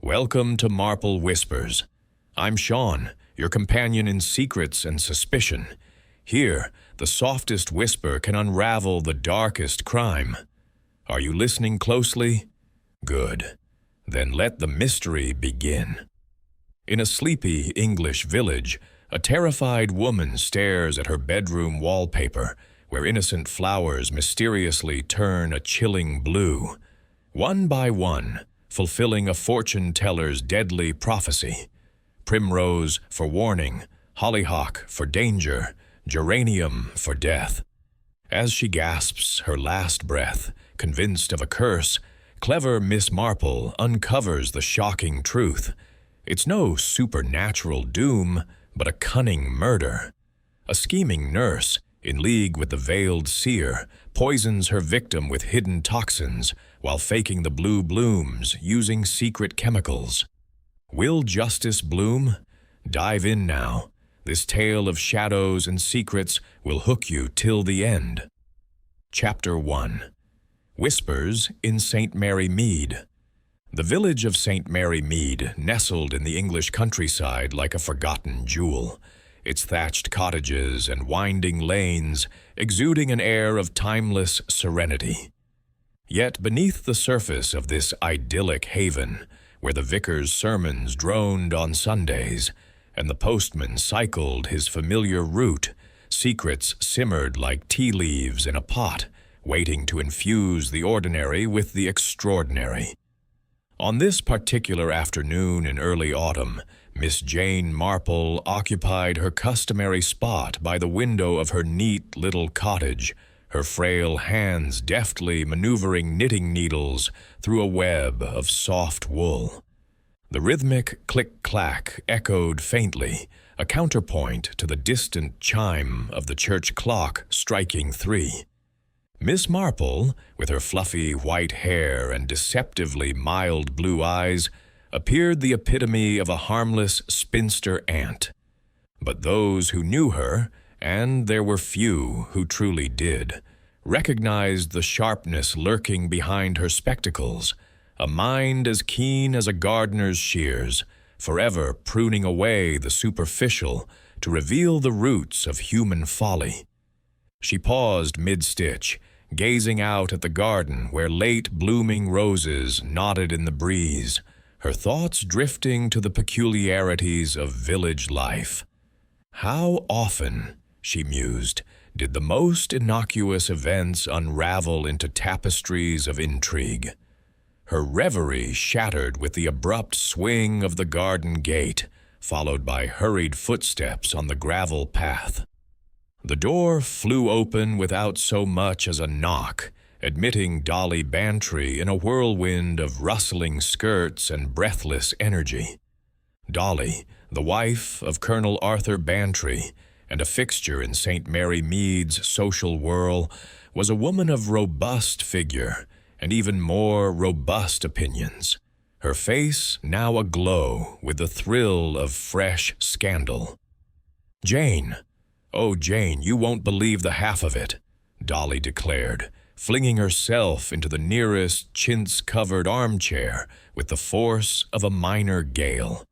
Welcome to Marple Whispers. I'm Sean, your companion in secrets and suspicion. Here, the softest whisper can unravel the darkest crime. Are you listening closely? Good. Then let the mystery begin. In a sleepy English village, a terrified woman stares at her bedroom wallpaper, where innocent flowers mysteriously turn a chilling blue. One by one, fulfilling a fortune-teller's deadly prophecy. Primrose for warning, hollyhock for danger, geranium for death. As she gasps her last breath, convinced of a curse, clever Miss Marple uncovers the shocking truth. It's no supernatural doom, but a cunning murder. A scheming nurse, in league with the veiled seer, poisons her victim with hidden toxins while faking the blue blooms using secret chemicals. Will justice bloom? Dive in now. This tale of shadows and secrets will hook you till the end. Chapter 1. Whispers in St. Mary Mead. The village of St. Mary Mead nestled in the English countryside like a forgotten jewel, its thatched cottages and winding lanes exuding an air of timeless serenity. Yet beneath the surface of this idyllic haven, where the vicar's sermons droned on Sundays and the postman cycled his familiar route, secrets simmered like tea leaves in a pot, waiting to infuse the ordinary with the extraordinary. On this particular afternoon in early autumn, Miss Jane Marple occupied her customary spot by the window of her neat little cottage, her frail hands deftly maneuvering knitting needles through a web of soft wool. The rhythmic click-clack echoed faintly, a counterpoint to the distant chime of the church clock striking 3. Miss Marple, with her fluffy white hair and deceptively mild blue eyes, appeared the epitome of a harmless spinster aunt. But those who knew her, and there were few who truly did, recognized the sharpness lurking behind her spectacles, a mind as keen as a gardener's shears, forever pruning away the superficial to reveal the roots of human folly. She paused mid-stitch, gazing out at the garden where late blooming roses nodded in the breeze, her thoughts drifting to the peculiarities of village life. How often, she mused, did the most innocuous events unravel into tapestries of intrigue? Her reverie shattered with the abrupt swing of the garden gate, followed by hurried footsteps on the gravel path. The door flew open without so much as a knock, admitting Dolly Bantry in a whirlwind of rustling skirts and breathless energy. Dolly, the wife of Colonel Arthur Bantry, and a fixture in St. Mary Mead's social whirl, was a woman of robust figure and even more robust opinions, her face now aglow with the thrill of fresh scandal. "Jane, oh, Jane, you won't believe the half of it," Dolly declared, flinging herself into the nearest chintz-covered armchair with the force of a minor gale.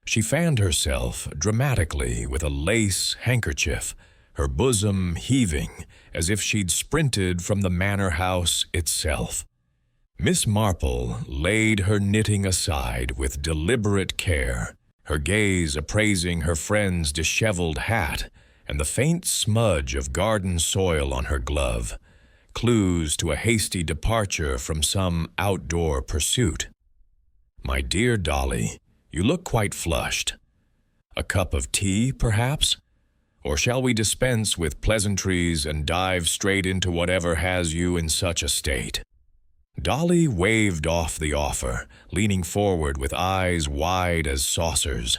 She fanned herself dramatically with a lace handkerchief, her bosom heaving as if she'd sprinted from the manor house itself. Miss Marple laid her knitting aside with deliberate care, her gaze appraising her friend's disheveled hat and the faint smudge of garden soil on her glove, clues to a hasty departure from some outdoor pursuit. "My dear Dolly, you look quite flushed. A cup of tea, perhaps? Or shall we dispense with pleasantries and dive straight into whatever has you in such a state?" Dolly waved off the offer, leaning forward with eyes wide as saucers.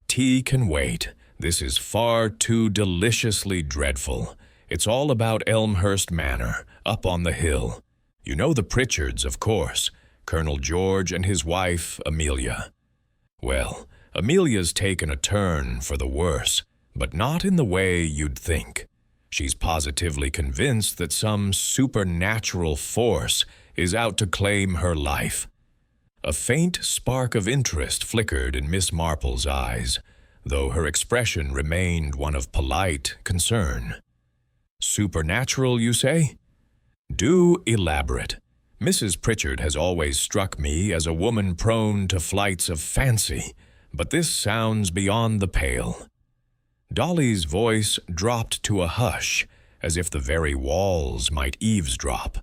"Tea can wait. This is far too deliciously dreadful. It's all about Elmhurst Manor, up on the hill. You know the Pritchards, of course, Colonel George and his wife, Amelia. Well, Amelia's taken a turn for the worse, but not in the way you'd think. She's positively convinced that some supernatural force is out to claim her life. A faint spark of interest flickered in Miss Marple's eyes, though her expression remained one of polite concern. Supernatural, you say? Do elaborate. Mrs. Pritchard has always struck me as a woman prone to flights of fancy, but this sounds beyond the pale. Dolly's voice dropped to a hush, as if the very walls might eavesdrop.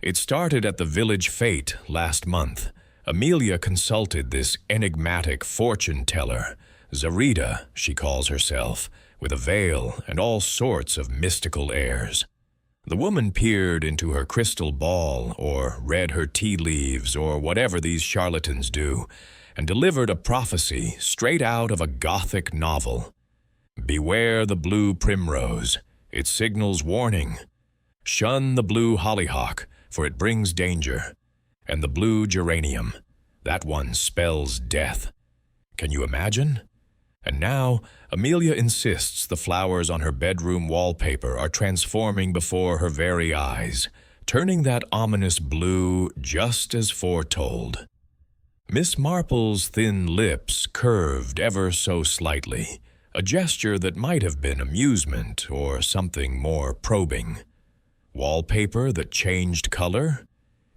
It started at the village fete last month. Amelia consulted this enigmatic fortune-teller, Zarita, she calls herself, with a veil and all sorts of mystical airs. The woman peered into her crystal ball, or read her tea leaves, or whatever these charlatans do, and delivered a prophecy straight out of a Gothic novel. Beware the blue primrose, it signals warning. Shun the blue hollyhock, for it brings danger. And the blue geranium, that one spells death. Can you imagine? And now, Amelia insists the flowers on her bedroom wallpaper are transforming before her very eyes, turning that ominous blue just as foretold. Miss Marple's thin lips curved ever so slightly, a gesture that might have been amusement or something more probing. Wallpaper that changed color?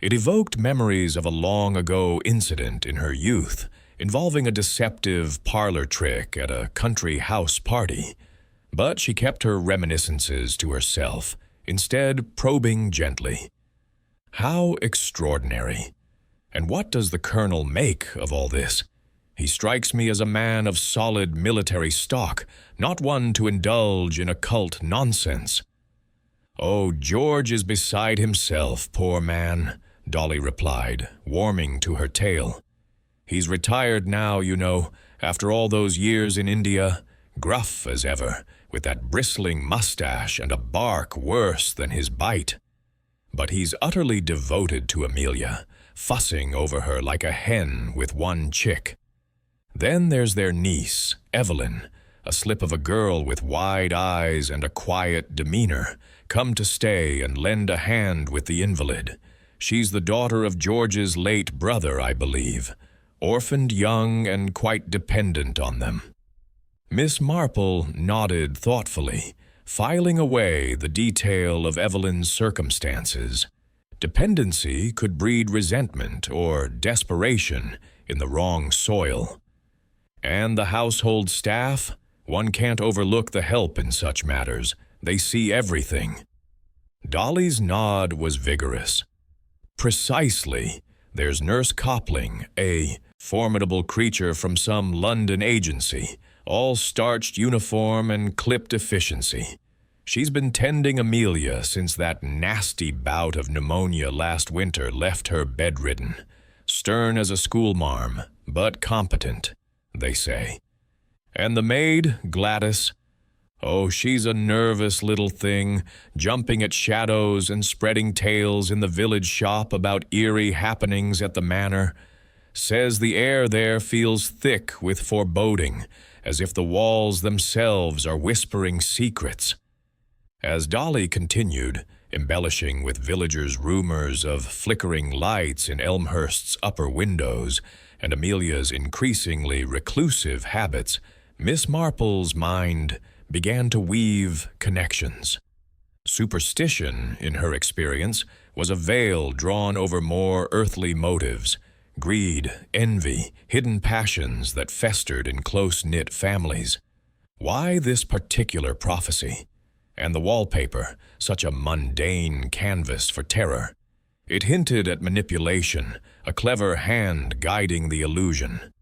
It evoked memories of a long-ago incident in her youth, involving a deceptive parlor trick at a country house party. But she kept her reminiscences to herself, instead probing gently. How extraordinary! And what does the colonel make of all this? He strikes me as a man of solid military stock, not one to indulge in occult nonsense. Oh, George is beside himself, poor man, Dolly replied, warming to her tale. He's retired now, you know, after all those years in India, gruff as ever, with that bristling mustache and a bark worse than his bite. But he's utterly devoted to Amelia, fussing over her like a hen with one chick. Then there's their niece, Evelyn, a slip of a girl with wide eyes and a quiet demeanor, come to stay and lend a hand with the invalid. She's the daughter of George's late brother, I believe, orphaned young and quite dependent on them. Miss Marple nodded thoughtfully, filing away the detail of Evelyn's circumstances. Dependency could breed resentment or desperation in the wrong soil. And the household staff? One can't overlook the help in such matters. They see everything. Dolly's nod was vigorous. Precisely. There's Nurse Copling, a formidable creature from some London agency, all starched uniform and clipped efficiency. She's been tending Amelia since that nasty bout of pneumonia last winter left her bedridden. Stern as a schoolmarm, but competent, they say. And the maid, Gladys, oh, she's a nervous little thing, jumping at shadows and spreading tales in the village shop about eerie happenings at the manor. Says the air there feels thick with foreboding, as if the walls themselves are whispering secrets. As Dolly continued, embellishing with villagers' rumors of flickering lights in Elmhurst's upper windows and Amelia's increasingly reclusive habits, Miss Marple's mind began to weave connections. Superstition, in her experience, was a veil drawn over more earthly motives, greed, envy, hidden passions that festered in close-knit families. Why this particular prophecy? And the wallpaper, such a mundane canvas for terror. It hinted at manipulation, a clever hand guiding the illusion.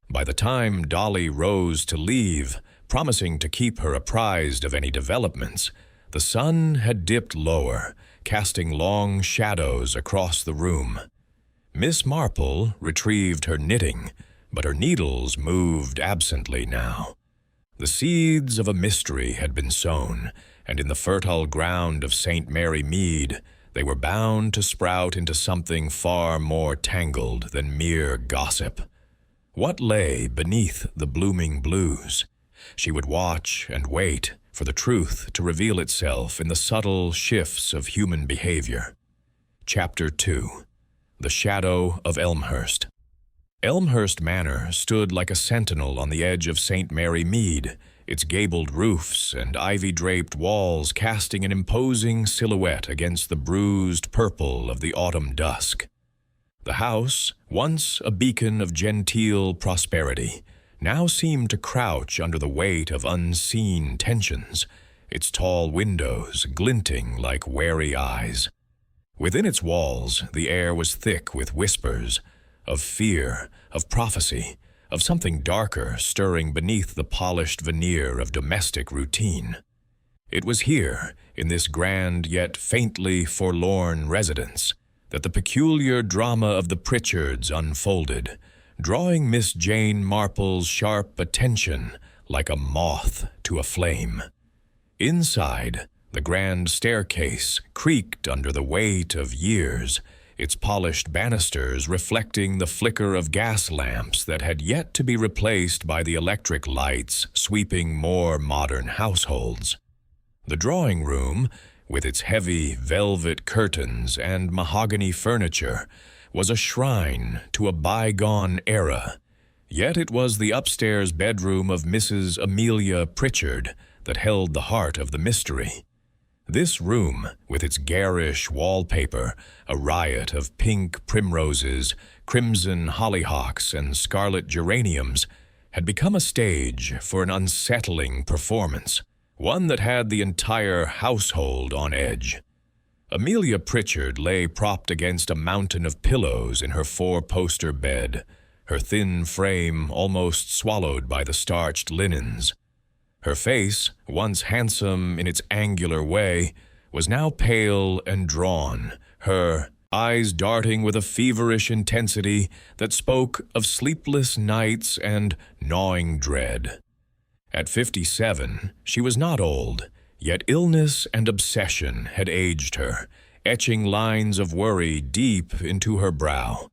By the time Dolly rose to leave, promising to keep her apprised of any developments, the sun had dipped lower, casting long shadows across the room. Miss Marple retrieved her knitting, but her needles moved absently now. The seeds of a mystery had been sown, and in the fertile ground of St. Mary Mead, they were bound to sprout into something far more tangled than mere gossip. What lay beneath the blooming blues? She would watch and wait for the truth to reveal itself in the subtle shifts of human behavior. Chapter 2. The Shadow of Elmhurst. Elmhurst Manor stood like a sentinel on the edge of St. Mary Mead, its gabled roofs and ivy-draped walls casting an imposing silhouette against the bruised purple of the autumn dusk. The house, once a beacon of genteel prosperity, now seemed to crouch under the weight of unseen tensions, its tall windows glinting like wary eyes. Within its walls, the air was thick with whispers of fear, of prophecy, of something darker stirring beneath the polished veneer of domestic routine. It was here, in this grand yet faintly forlorn residence, that the peculiar drama of the Pritchards unfolded, drawing Miss Jane Marple's sharp attention like a moth to a flame. Inside, the grand staircase creaked under the weight of years, its polished banisters reflecting the flicker of gas lamps that had yet to be replaced by the electric lights sweeping more modern households. The drawing room, with its heavy velvet curtains and mahogany furniture, was a shrine to a bygone era, yet it was the upstairs bedroom of Mrs. Amelia Pritchard that held the heart of the mystery. This room, with its garish wallpaper, a riot of pink primroses, crimson hollyhocks, and scarlet geraniums, had become a stage for an unsettling performance, one that had the entire household on edge. Amelia Pritchard lay propped against a mountain of pillows in her four-poster bed, her thin frame almost swallowed by the starched linens. Her face, once handsome in its angular way, was now pale and drawn, her eyes darting with a feverish intensity that spoke of sleepless nights and gnawing dread. At 57, she was not old, yet illness and obsession had aged her, etching lines of worry deep into her brow.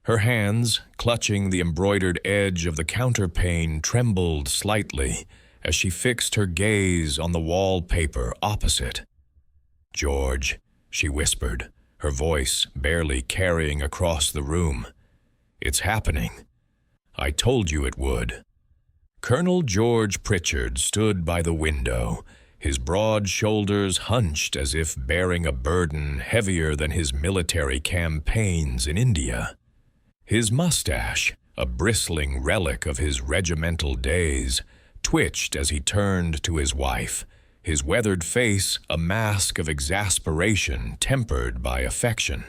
Her hands, clutching the embroidered edge of the counterpane, trembled slightly as she fixed her gaze on the wallpaper opposite. "George," she whispered, her voice barely carrying across the room. "It's happening. I told you it would." Colonel George Pritchard stood by the window, his broad shoulders hunched as if bearing a burden heavier than his military campaigns in India. His mustache, a bristling relic of his regimental days, twitched as he turned to his wife, his weathered face a mask of exasperation tempered by affection.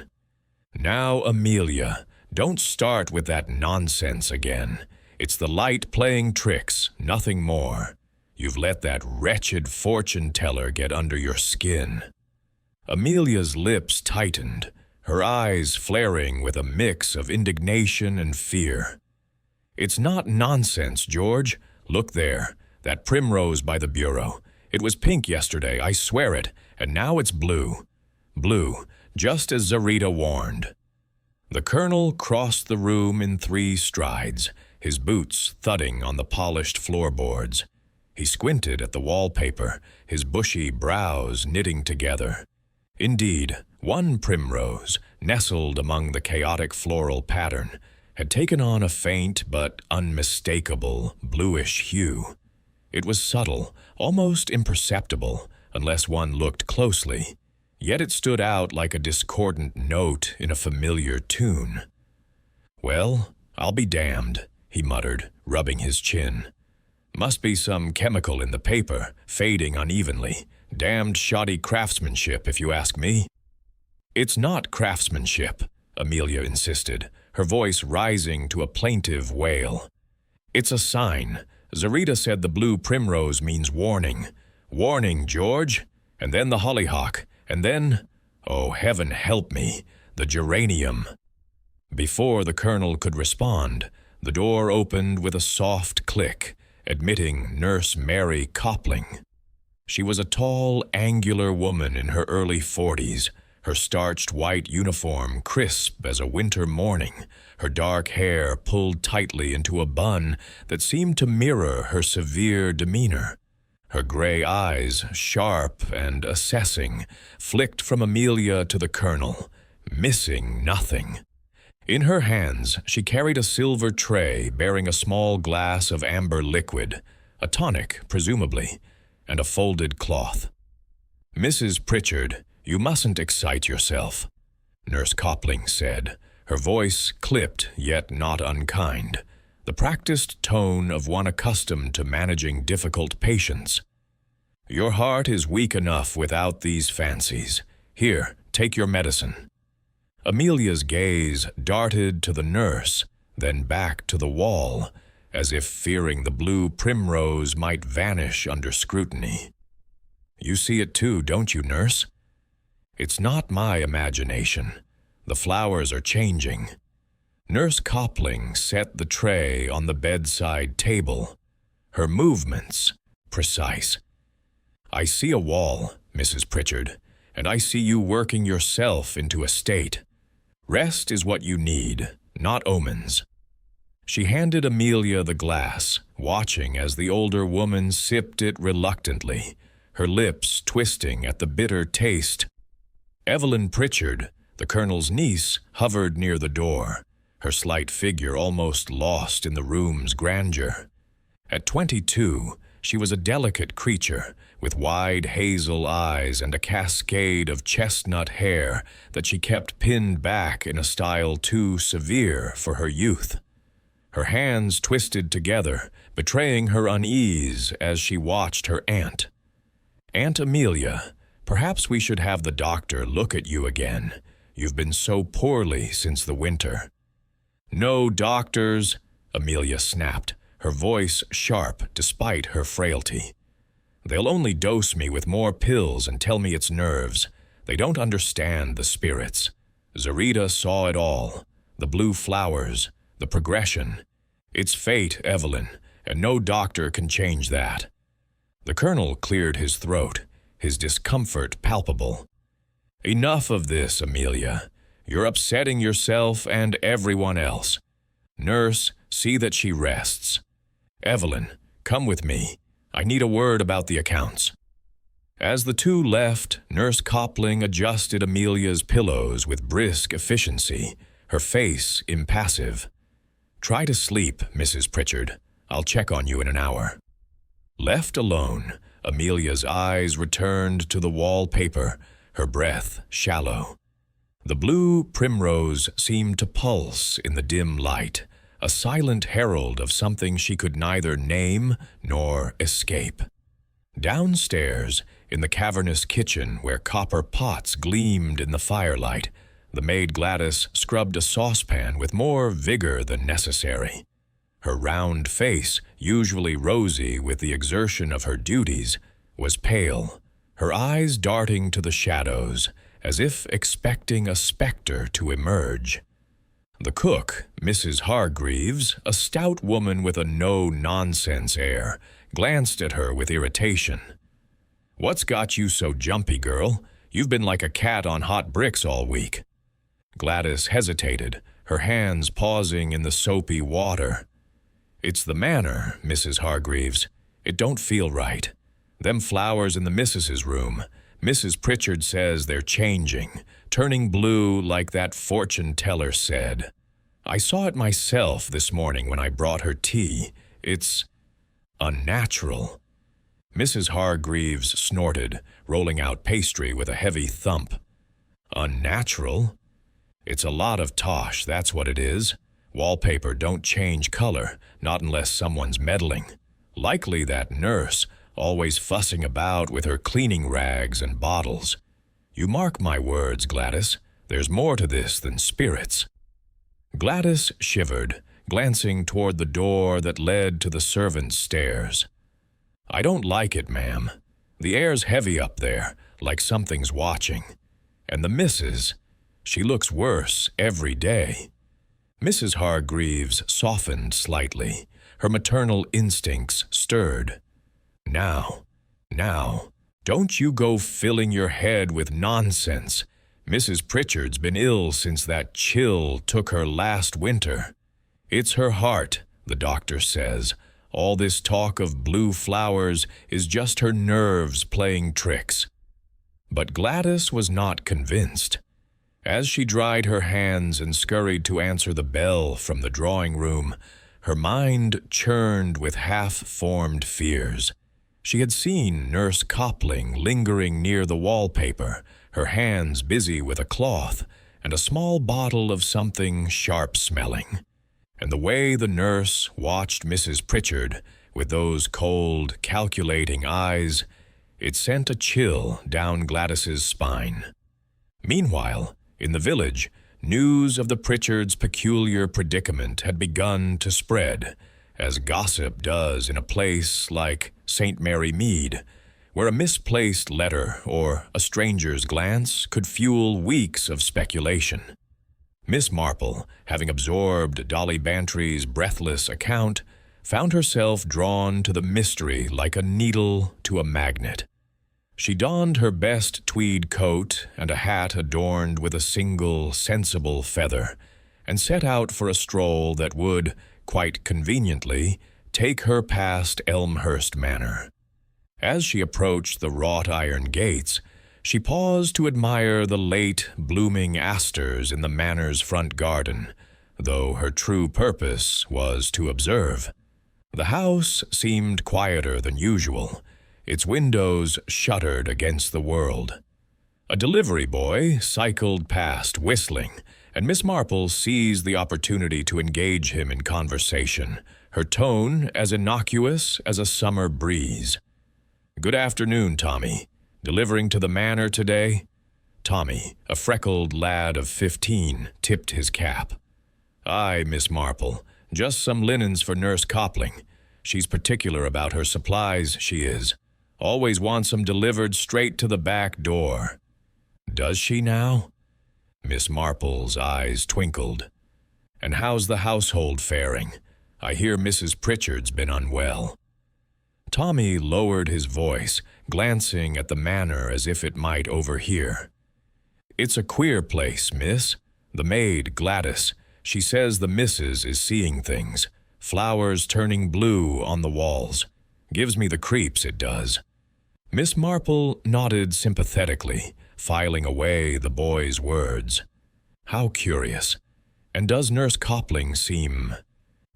"Now, Amelia, don't start with that nonsense again. It's the light playing tricks, nothing more. You've let that wretched fortune-teller get under your skin." Amelia's lips tightened, her eyes flaring with a mix of indignation and fear. "It's not nonsense, George. Look there, that primrose by the bureau. It was pink yesterday, I swear it, and now it's blue. Blue, just as Zarita warned." The colonel crossed the room in 3 strides, his boots thudding on the polished floorboards. He squinted at the wallpaper, his bushy brows knitting together. Indeed, one primrose, nestled among the chaotic floral pattern, had taken on a faint but unmistakable bluish hue. It was subtle, almost imperceptible, unless one looked closely, yet it stood out like a discordant note in a familiar tune. "Well, I'll be damned," he muttered, rubbing his chin. "Must be some chemical in the paper, fading unevenly. Damned shoddy craftsmanship, if you ask me." "It's not craftsmanship," Amelia insisted, her voice rising to a plaintive wail. "It's a sign. Zarita said the blue primrose means warning. Warning, George. And then the hollyhock. And then, oh, heaven help me, the geranium." Before the colonel could respond, the door opened with a soft click, admitting Nurse Mary Copling. She was a tall, angular woman in her early 40s, her starched white uniform crisp as a winter morning, her dark hair pulled tightly into a bun that seemed to mirror her severe demeanor. Her gray eyes, sharp and assessing, flicked from Amelia to the colonel, missing nothing. In her hands, she carried a silver tray bearing a small glass of amber liquid, a tonic, presumably, and a folded cloth. "Mrs. Pritchard, you mustn't excite yourself," Nurse Copling said, her voice clipped yet not unkind, the practiced tone of one accustomed to managing difficult patients. "Your heart is weak enough without these fancies. Here, take your medicine." Amelia's gaze darted to the nurse, then back to the wall, as if fearing the blue primrose might vanish under scrutiny. "You see it too, don't you, nurse?" "It's not my imagination. The flowers are changing." Nurse Copling set the tray on the bedside table, her movements precise. "I see a wall, Mrs. Pritchard, and I see you working yourself into a state. Rest is what you need, not omens." She handed Amelia the glass, watching as the older woman sipped it reluctantly, her lips twisting at the bitter taste. Evelyn Pritchard, the colonel's niece, hovered near the door, her slight figure almost lost in the room's grandeur. At 22, she was a delicate creature, with wide hazel eyes and a cascade of chestnut hair that she kept pinned back in a style too severe for her youth. Her hands twisted together, betraying her unease as she watched her aunt. "Aunt Amelia, perhaps we should have the doctor look at you again. You've been so poorly since the winter." "No doctors," Amelia snapped, her voice sharp despite her frailty. "They'll only dose me with more pills and tell me it's nerves. They don't understand the spirits. Zarita saw it all, the blue flowers, the progression. It's fate, Evelyn, and no doctor can change that." The colonel cleared his throat, his discomfort palpable. "Enough of this, Amelia. You're upsetting yourself and everyone else. Nurse, see that she rests. Evelyn, come with me. I need a word about the accounts." As the two left, Nurse Copling adjusted Amelia's pillows with brisk efficiency, her face impassive. "Try to sleep, Mrs. Pritchard. I'll check on you in an hour." Left alone, Amelia's eyes returned to the wallpaper, her breath shallow. The blue primrose seemed to pulse in the dim light, a silent herald of something she could neither name nor escape. Downstairs, in the cavernous kitchen where copper pots gleamed in the firelight, the maid Gladys scrubbed a saucepan with more vigor than necessary. Her round face, usually rosy with the exertion of her duties, was pale, her eyes darting to the shadows, as if expecting a specter to emerge. The cook, Mrs. Hargreaves, a stout woman with a no-nonsense air, glanced at her with irritation. "What's got you so jumpy, girl? You've been like a cat on hot bricks all week." Gladys hesitated, her hands pausing in the soapy water. "It's the manner, Mrs. Hargreaves. It don't feel right. Them flowers in the missus's room, Mrs. Pritchard says they're changing, turning blue like that fortune-teller said. I saw it myself this morning when I brought her tea. It's unnatural." Mrs. Hargreaves snorted, rolling out pastry with a heavy thump. "Unnatural? It's a lot of tosh, that's what it is. Wallpaper don't change color, not unless someone's meddling. Likely that nurse, always fussing about with her cleaning rags and bottles. You mark my words, Gladys, there's more to this than spirits." Gladys shivered, glancing toward the door that led to the servants' stairs. "I don't like it, ma'am. The air's heavy up there, like something's watching. And the missus, she looks worse every day." Mrs. Hargreaves softened slightly, her maternal instincts stirred. Now, don't you go filling your head with nonsense. Mrs. Pritchard's been ill since that chill took her last winter. It's her heart, the doctor says. All this talk of blue flowers is just her nerves playing tricks." But Gladys was not convinced. As she dried her hands and scurried to answer the bell from the drawing room, her mind churned with half-formed fears. She had seen Nurse Copling lingering near the wallpaper, her hands busy with a cloth and a small bottle of something sharp-smelling. And the way the nurse watched Mrs. Pritchard with those cold, calculating eyes, it sent a chill down Gladys's spine. Meanwhile, in the village, news of the Pritchards' peculiar predicament had begun to spread, as gossip does in a place like St. Mary Mead, where a misplaced letter or a stranger's glance could fuel weeks of speculation. Miss Marple, having absorbed Dolly Bantry's breathless account, found herself drawn to the mystery like a needle to a magnet. She donned her best tweed coat and a hat adorned with a single sensible feather, and set out for a stroll that would, quite conveniently, take her past Elmhurst Manor. As she approached the wrought-iron gates, she paused to admire the late blooming asters in the manor's front garden, though her true purpose was to observe. The house seemed quieter than usual, its windows shuttered against the world. A delivery boy cycled past whistling, and Miss Marple seized the opportunity to engage him in conversation, her tone as innocuous as a summer breeze. "Good afternoon, Tommy. Delivering to the manor today?" Tommy, a freckled lad of 15, tipped his cap. "Aye, Miss Marple. Just some linens for Nurse Copling. She's particular about her supplies, she is. Always wants 'em delivered straight to the back door." "Does she now?" Miss Marple's eyes twinkled. "And how's the household faring? I hear Mrs. Pritchard's been unwell." Tommy lowered his voice, glancing at the manor as if it might overhear. "It's a queer place, miss. The maid, Gladys, she says the missus is seeing things. Flowers turning blue on the walls. Gives me the creeps, it does." Miss Marple nodded sympathetically, filing away the boy's words. "How curious. And does Nurse Copling seem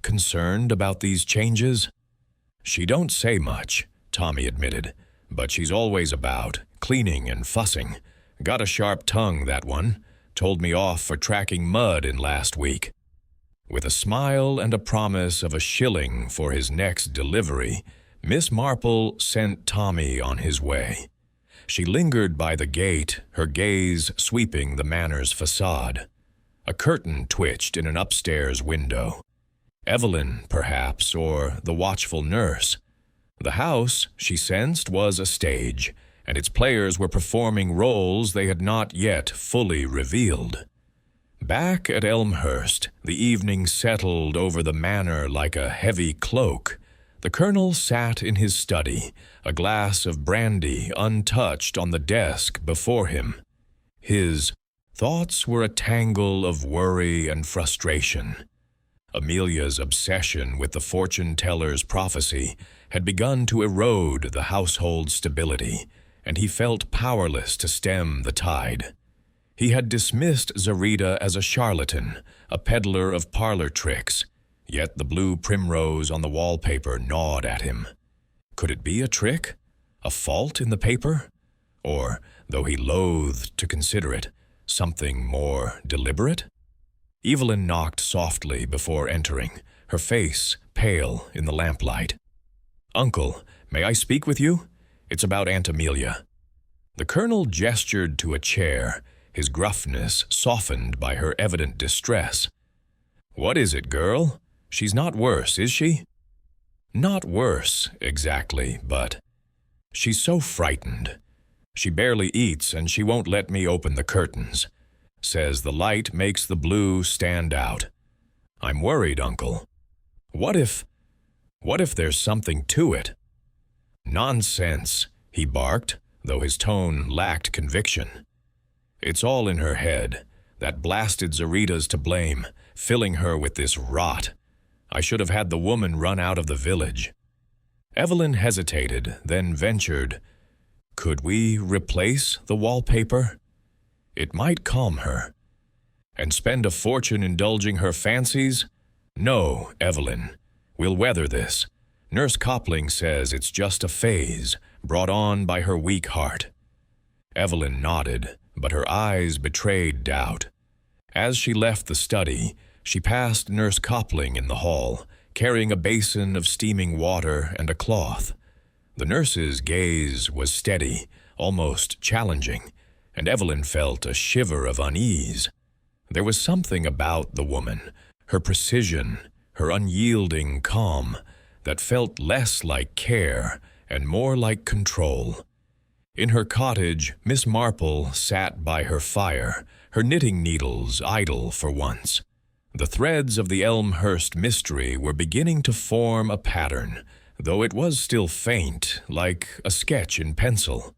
concerned about these changes?" "She don't say much," Tommy admitted, "but she's always about, cleaning and fussing. Got a sharp tongue, that one. Told me off for tracking mud in last week." With a smile and a promise of a shilling for his next delivery, Miss Marple sent Tommy on his way. She lingered by the gate, her gaze sweeping the manor's facade. A curtain twitched in an upstairs window. Evelyn, perhaps, or the watchful nurse. The house, she sensed, was a stage, and its players were performing roles they had not yet fully revealed. Back at Elmhurst, the evening settled over the manor like a heavy cloak. The colonel sat in his study, a glass of brandy untouched on the desk before him. His thoughts were a tangle of worry and frustration. Amelia's obsession with the fortune-teller's prophecy had begun to erode the household stability, and he felt powerless to stem the tide. He had dismissed Zarita as a charlatan, a peddler of parlor tricks, yet the blue primrose on the wallpaper gnawed at him. Could it be a trick? A fault in the paper? Or, though he loathed to consider it, something more deliberate? Evelyn knocked softly before entering, her face pale in the lamplight. "Uncle, may I speak with you? It's about Aunt Amelia." The colonel gestured to a chair, his gruffness softened by her evident distress. "What is it, girl? She's not worse, is she?" "Not worse, exactly, but she's so frightened. She barely eats and she won't let me open the curtains. Says the light makes the blue stand out. I'm worried, Uncle. What if there's something to it?" "Nonsense," he barked, though his tone lacked conviction. "It's all in her head. That blasted Zarita's to blame, filling her with this rot. I should have had the woman run out of the village." Evelyn hesitated, then ventured, "Could we replace the wallpaper?" It might calm her. And spend a fortune indulging her fancies? No, Evelyn. We'll weather this. Nurse Copling says it's just a phase, brought on by her weak heart. Evelyn nodded, but her eyes betrayed doubt. As she left the study, she passed Nurse Copling in the hall, carrying a basin of steaming water and a cloth. The nurse's gaze was steady, almost challenging, and Evelyn felt a shiver of unease. There was something about the woman, her precision, her unyielding calm, that felt less like care and more like control. In her cottage, Miss Marple sat by her fire, her knitting needles idle for once. The threads of the Elmhurst mystery were beginning to form a pattern, though it was still faint, like a sketch in pencil.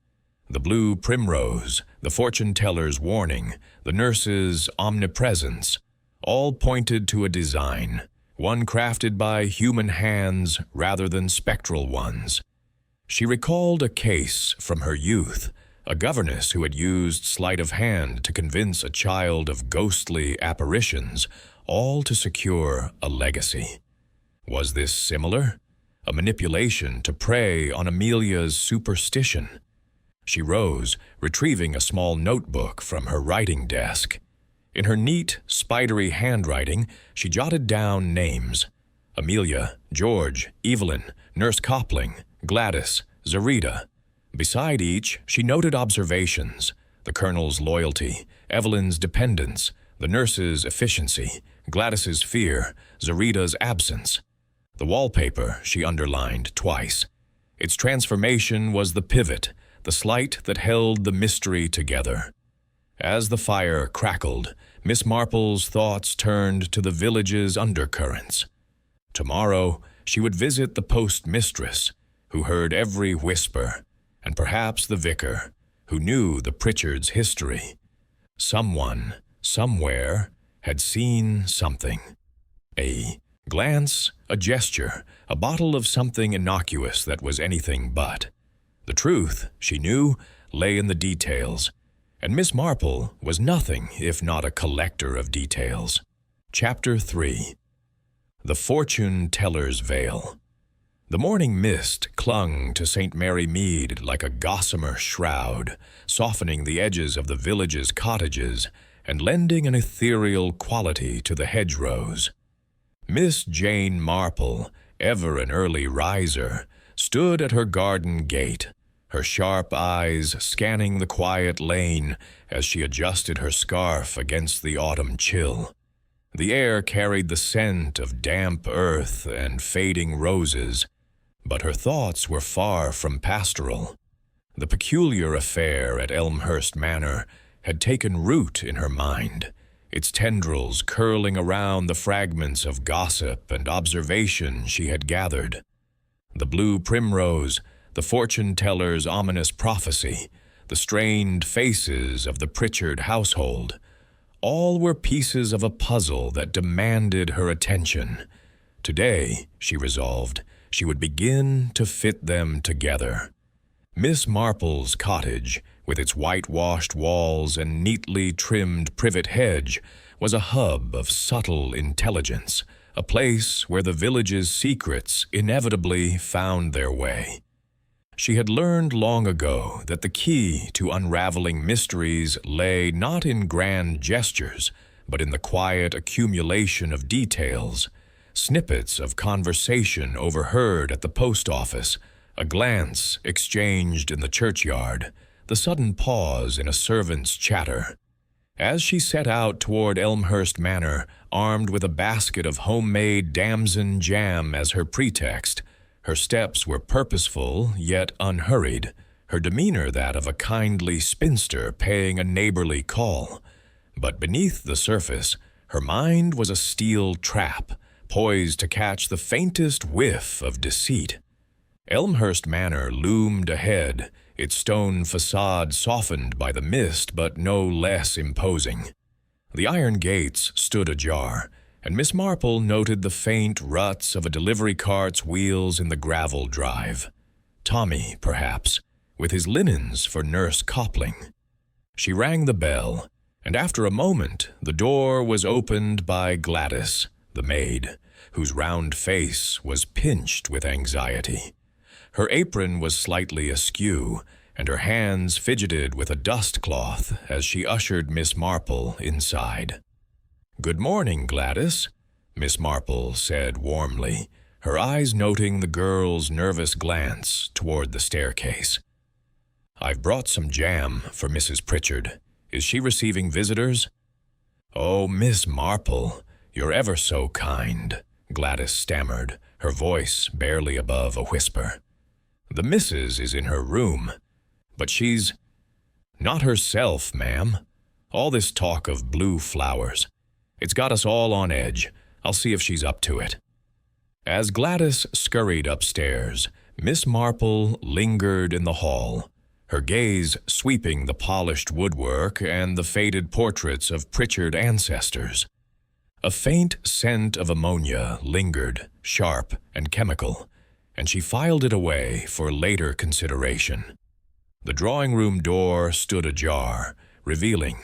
The blue primrose, the fortune-teller's warning, the nurse's omnipresence, all pointed to a design, one crafted by human hands rather than spectral ones. She recalled a case from her youth, a governess who had used sleight of hand to convince a child of ghostly apparitions, all to secure a legacy. Was this similar? A manipulation to prey on Amelia's superstition? She rose, retrieving a small notebook from her writing desk. In her neat, spidery handwriting, she jotted down names: Amelia, George, Evelyn, Nurse Copling, Gladys, Zarita. Beside each, she noted observations: the colonel's loyalty, Evelyn's dependence, the nurse's efficiency, Gladys's fear, Zarita's absence. The wallpaper she underlined twice. Its transformation was the pivot, the slight that held the mystery together. As the fire crackled, Miss Marple's thoughts turned to the village's undercurrents. Tomorrow, she would visit the postmistress, who heard every whisper, and perhaps the vicar, who knew the Pritchard's history. Someone, somewhere, had seen something. A glance, a gesture, a bottle of something innocuous that was anything but. The truth, she knew, lay in the details, and Miss Marple was nothing if not a collector of details. Chapter 3. The Fortune-Teller's Veil. The morning mist clung to St. Mary Mead like a gossamer shroud, softening the edges of the village's cottages and lending an ethereal quality to the hedgerows. Miss Jane Marple, ever an early riser, stood at her garden gate, her sharp eyes scanning the quiet lane as she adjusted her scarf against the autumn chill. The air carried the scent of damp earth and fading roses, but her thoughts were far from pastoral. The peculiar affair at Elmhurst Manor had taken root in her mind, its tendrils curling around the fragments of gossip and observation she had gathered. The blue primrose, the fortune-teller's ominous prophecy, the strained faces of the Pritchard household, all were pieces of a puzzle that demanded her attention. Today, she resolved, she would begin to fit them together. Miss Marple's cottage, with its whitewashed walls and neatly trimmed privet hedge, was a hub of subtle intelligence, a place where the village's secrets inevitably found their way. She had learned long ago that the key to unraveling mysteries lay not in grand gestures, but in the quiet accumulation of details, snippets of conversation overheard at the post office, a glance exchanged in the churchyard, the sudden pause in a servant's chatter. As she set out toward Elmhurst Manor, armed with a basket of homemade damson jam as her pretext, her steps were purposeful yet unhurried, her demeanor that of a kindly spinster paying a neighborly call. But beneath the surface, her mind was a steel trap, poised to catch the faintest whiff of deceit. Elmhurst Manor loomed ahead, its stone facade softened by the mist but no less imposing. The iron gates stood ajar, and Miss Marple noted the faint ruts of a delivery cart's wheels in the gravel drive. Tommy, perhaps, with his linens for Nurse Copling. She rang the bell, and after a moment the door was opened by Gladys, the maid, whose round face was pinched with anxiety. Her apron was slightly askew, and her hands fidgeted with a dust cloth as she ushered Miss Marple inside. "Good morning, Gladys," Miss Marple said warmly, her eyes noting the girl's nervous glance toward the staircase. "I've brought some jam for Mrs. Pritchard. Is she receiving visitors?" "Oh, Miss Marple, you're ever so kind," Gladys stammered, her voice barely above a whisper. "The missus is in her room, but she's not herself, ma'am. All this talk of blue flowers, it's got us all on edge. I'll see if she's up to it." As Gladys scurried upstairs, Miss Marple lingered in the hall, her gaze sweeping the polished woodwork and the faded portraits of Pritchard ancestors. A faint scent of ammonia lingered, sharp and chemical, and she filed it away for later consideration. The drawing-room door stood ajar, revealing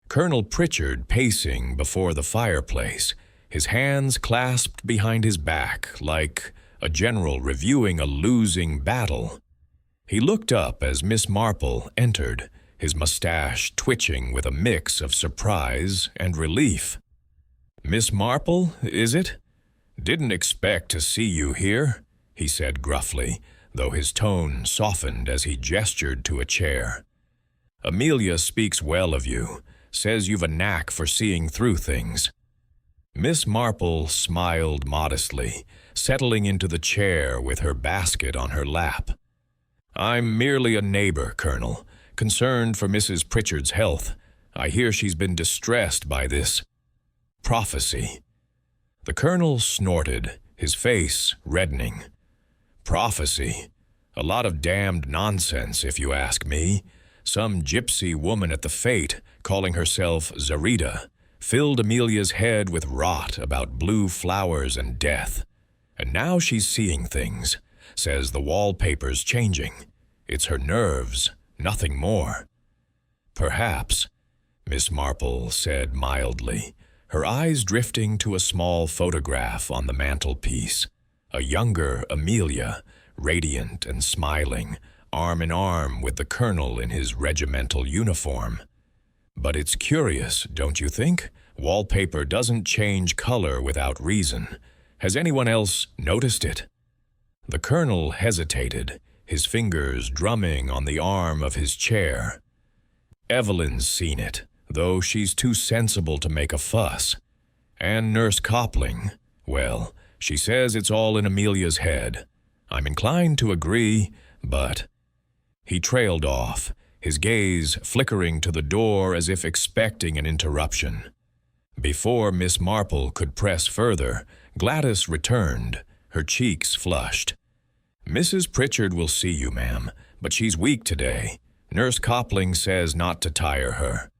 Colonel Pritchard pacing before the fireplace, his hands clasped behind his back like a general reviewing a losing battle. He looked up as Miss Marple entered, his mustache twitching with a mix of surprise and relief. "Miss Marple, is it? Didn't expect to see you here," he said gruffly, though his tone softened as he gestured to a chair. "Amelia speaks well of you, says you've a knack for seeing through things." Miss Marple smiled modestly, settling into the chair with her basket on her lap. "I'm merely a neighbor, Colonel, concerned for Mrs. Pritchard's health. I hear she's been distressed by this prophecy." The Colonel snorted, his face reddening. "Prophecy? A lot of damned nonsense, if you ask me. Some gypsy woman at the fete, calling herself Zarita, filled Amelia's head with rot about blue flowers and death. And now she's seeing things, says the wallpaper's changing. It's her nerves, nothing more." "Perhaps," Miss Marple said mildly, her eyes drifting to a small photograph on the mantelpiece. A younger Amelia, radiant and smiling, arm in arm with the colonel in his regimental uniform. "But it's curious, don't you think? Wallpaper doesn't change color without reason. Has anyone else noticed it?" The colonel hesitated, his fingers drumming on the arm of his chair. "Evelyn's seen it, though she's too sensible to make a fuss. And Nurse Copling, well, she says it's all in Amelia's head. I'm inclined to agree, but—" He trailed off, his gaze flickering to the door as if expecting an interruption. Before Miss Marple could press further, Gladys returned, her cheeks flushed. "Mrs. Pritchard will see you, ma'am, but she's weak today. Nurse Copling says not to tire her."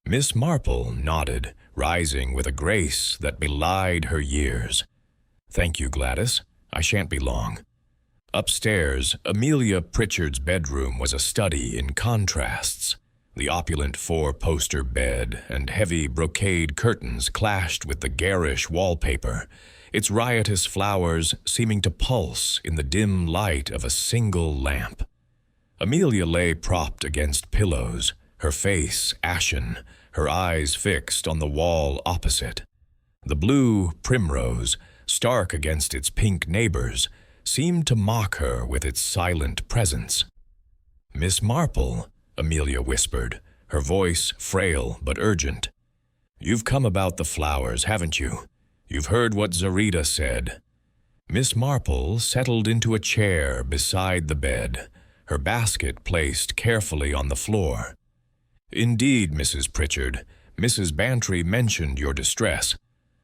Miss Marple nodded, rising with a grace that belied her years. "Thank you, Gladys. I shan't be long." Upstairs, Amelia Pritchard's bedroom was a study in contrasts. The opulent four-poster bed and heavy brocade curtains clashed with the garish wallpaper, its riotous flowers seeming to pulse in the dim light of a single lamp. Amelia lay propped against pillows, her face ashen, her eyes fixed on the wall opposite. The blue primrose, stark against its pink neighbors, seemed to mock her with its silent presence. "Miss Marple," Amelia whispered, her voice frail but urgent. "You've come about the flowers, haven't you? You've heard what Zarita said." Miss Marple settled into a chair beside the bed, her basket placed carefully on the floor. "Indeed, Mrs. Pritchard, Mrs. Bantry mentioned your distress.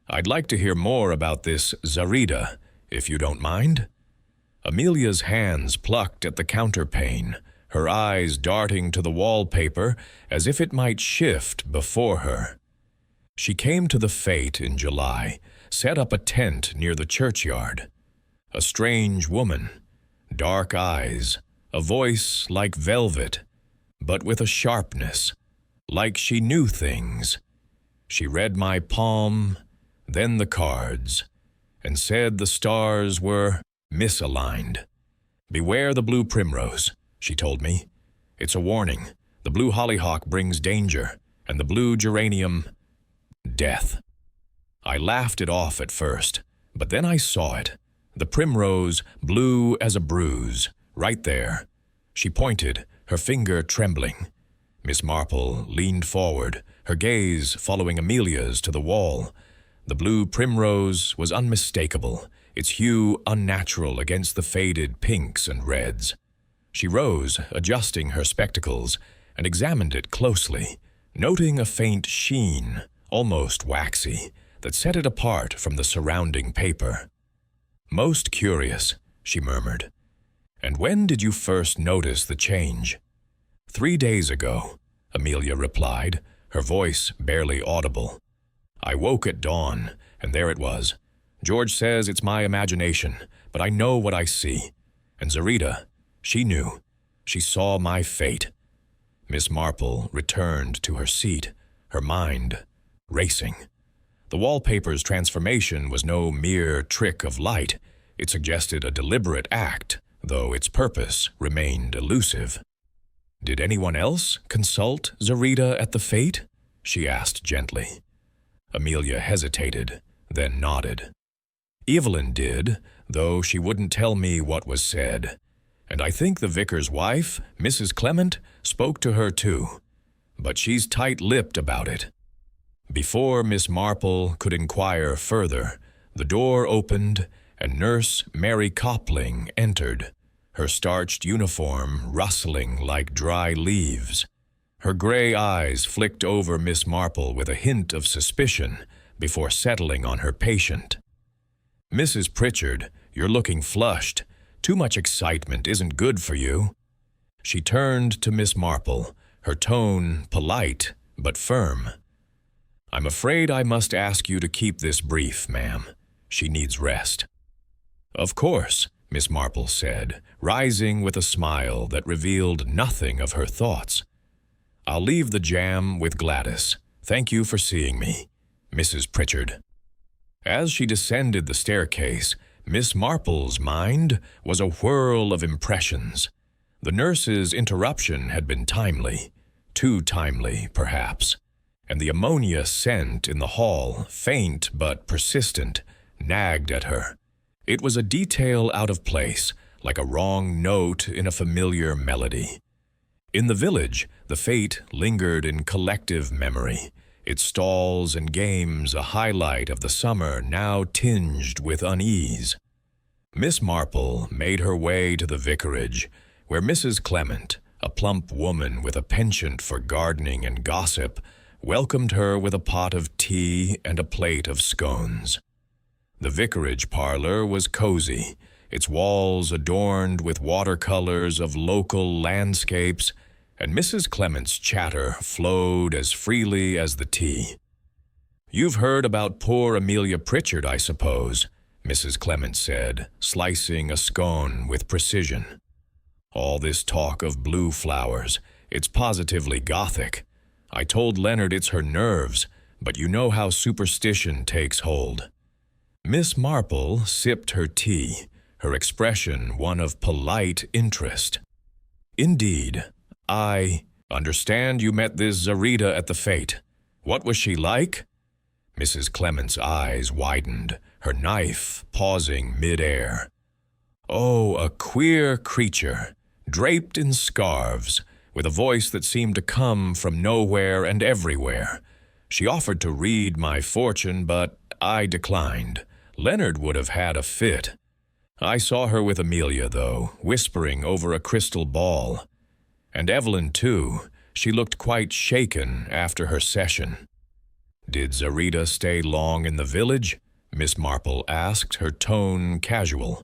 I'd like to hear more about this Zarita, if you don't mind." Amelia's hands plucked at the counterpane, her eyes darting to the wallpaper as if it might shift before her. She came to the fete in July, set up a tent near the churchyard. A strange woman, dark eyes, a voice like velvet, but with a sharpness, like she knew things. She read my palm, then the cards, and said the stars were misaligned. "Beware the blue primrose," she told me. "It's a warning. The blue hollyhock brings danger, and the blue geranium, death." I laughed it off at first, but then I saw it. The primrose, blue as a bruise, right there. She pointed, her finger trembling. Miss Marple leaned forward, her gaze following Amelia's to the wall. The blue primrose was unmistakable, its hue unnatural against the faded pinks and reds. She rose, adjusting her spectacles, and examined it closely, noting a faint sheen, almost waxy, that set it apart from the surrounding paper. "Most curious," she murmured. "And when did you first notice the change?" "3 days ago," Amelia replied, her voice barely audible. "I woke at dawn, and there it was. George says it's my imagination, but I know what I see. And Zarita, she knew. She saw my fate." Miss Marple returned to her seat, her mind racing. The wallpaper's transformation was no mere trick of light. It suggested a deliberate act, though its purpose remained elusive. "Did anyone else consult Zarita at the fete?" she asked gently. Amelia hesitated, then nodded. "Evelyn did, though she wouldn't tell me what was said. And I think the vicar's wife, Mrs. Clement, spoke to her too. But she's tight-lipped about it." Before Miss Marple could inquire further, the door opened and Nurse Mary Copling entered, her starched uniform rustling like dry leaves. Her gray eyes flicked over Miss Marple with a hint of suspicion before settling on her patient. "Mrs. Pritchard, you're looking flushed. Too much excitement isn't good for you." She turned to Miss Marple, her tone polite but firm. "I'm afraid I must ask you to keep this brief, ma'am. She needs rest." "Of course," Miss Marple said, rising with a smile that revealed nothing of her thoughts. "I'll leave the jam with Gladys. Thank you for seeing me, Mrs. Pritchard." As she descended the staircase, Miss Marple's mind was a whirl of impressions. The nurse's interruption had been timely, too timely, perhaps, and the ammonia scent in the hall, faint but persistent, nagged at her. It was a detail out of place, like a wrong note in a familiar melody. In the village, the fete lingered in collective memory, its stalls and games a highlight of the summer now tinged with unease. Miss Marple made her way to the vicarage, where Mrs. Clement, a plump woman with a penchant for gardening and gossip, welcomed her with a pot of tea and a plate of scones. The vicarage parlor was cozy, its walls adorned with watercolors of local landscapes, and Mrs. Clement's chatter flowed as freely as the tea. "You've heard about poor Amelia Pritchard, I suppose," Mrs. Clement said, slicing a scone with precision. "All this talk of blue flowers, it's positively Gothic. I told Leonard it's her nerves, but you know how superstition takes hold." Miss Marple sipped her tea, her expression one of polite interest. "Indeed, I understand you met this Zarita at the fete. What was she like?" Mrs. Clement's eyes widened, her knife pausing mid-air. "Oh, a queer creature, draped in scarves, with a voice that seemed to come from nowhere and everywhere. She offered to read my fortune, but I declined. Leonard would have had a fit. I saw her with Amelia, though, whispering over a crystal ball. And Evelyn, too. She looked quite shaken after her session." "Did Zarita stay long in the village?" Miss Marple asked, her tone casual.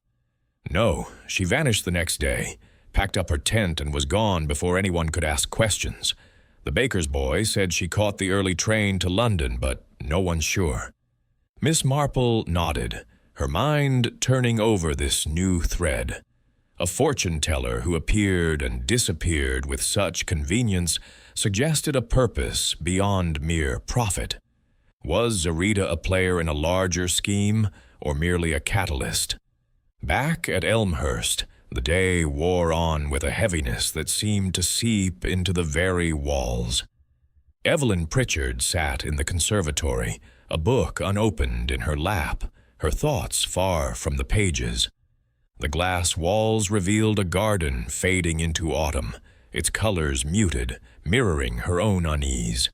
"No, she vanished the next day, packed up her tent and was gone before anyone could ask questions. The baker's boy said she caught the early train to London, but no one's sure." Miss Marple nodded, her mind turning over this new thread. A fortune-teller who appeared and disappeared with such convenience suggested a purpose beyond mere profit. Was Zarita a player in a larger scheme, or merely a catalyst? Back at Elmhurst, the day wore on with a heaviness that seemed to seep into the very walls. Evelyn Pritchard sat in the conservatory, a book unopened in her lap, her thoughts far from the pages. The glass walls revealed a garden fading into autumn, its colors muted, mirroring her own unease.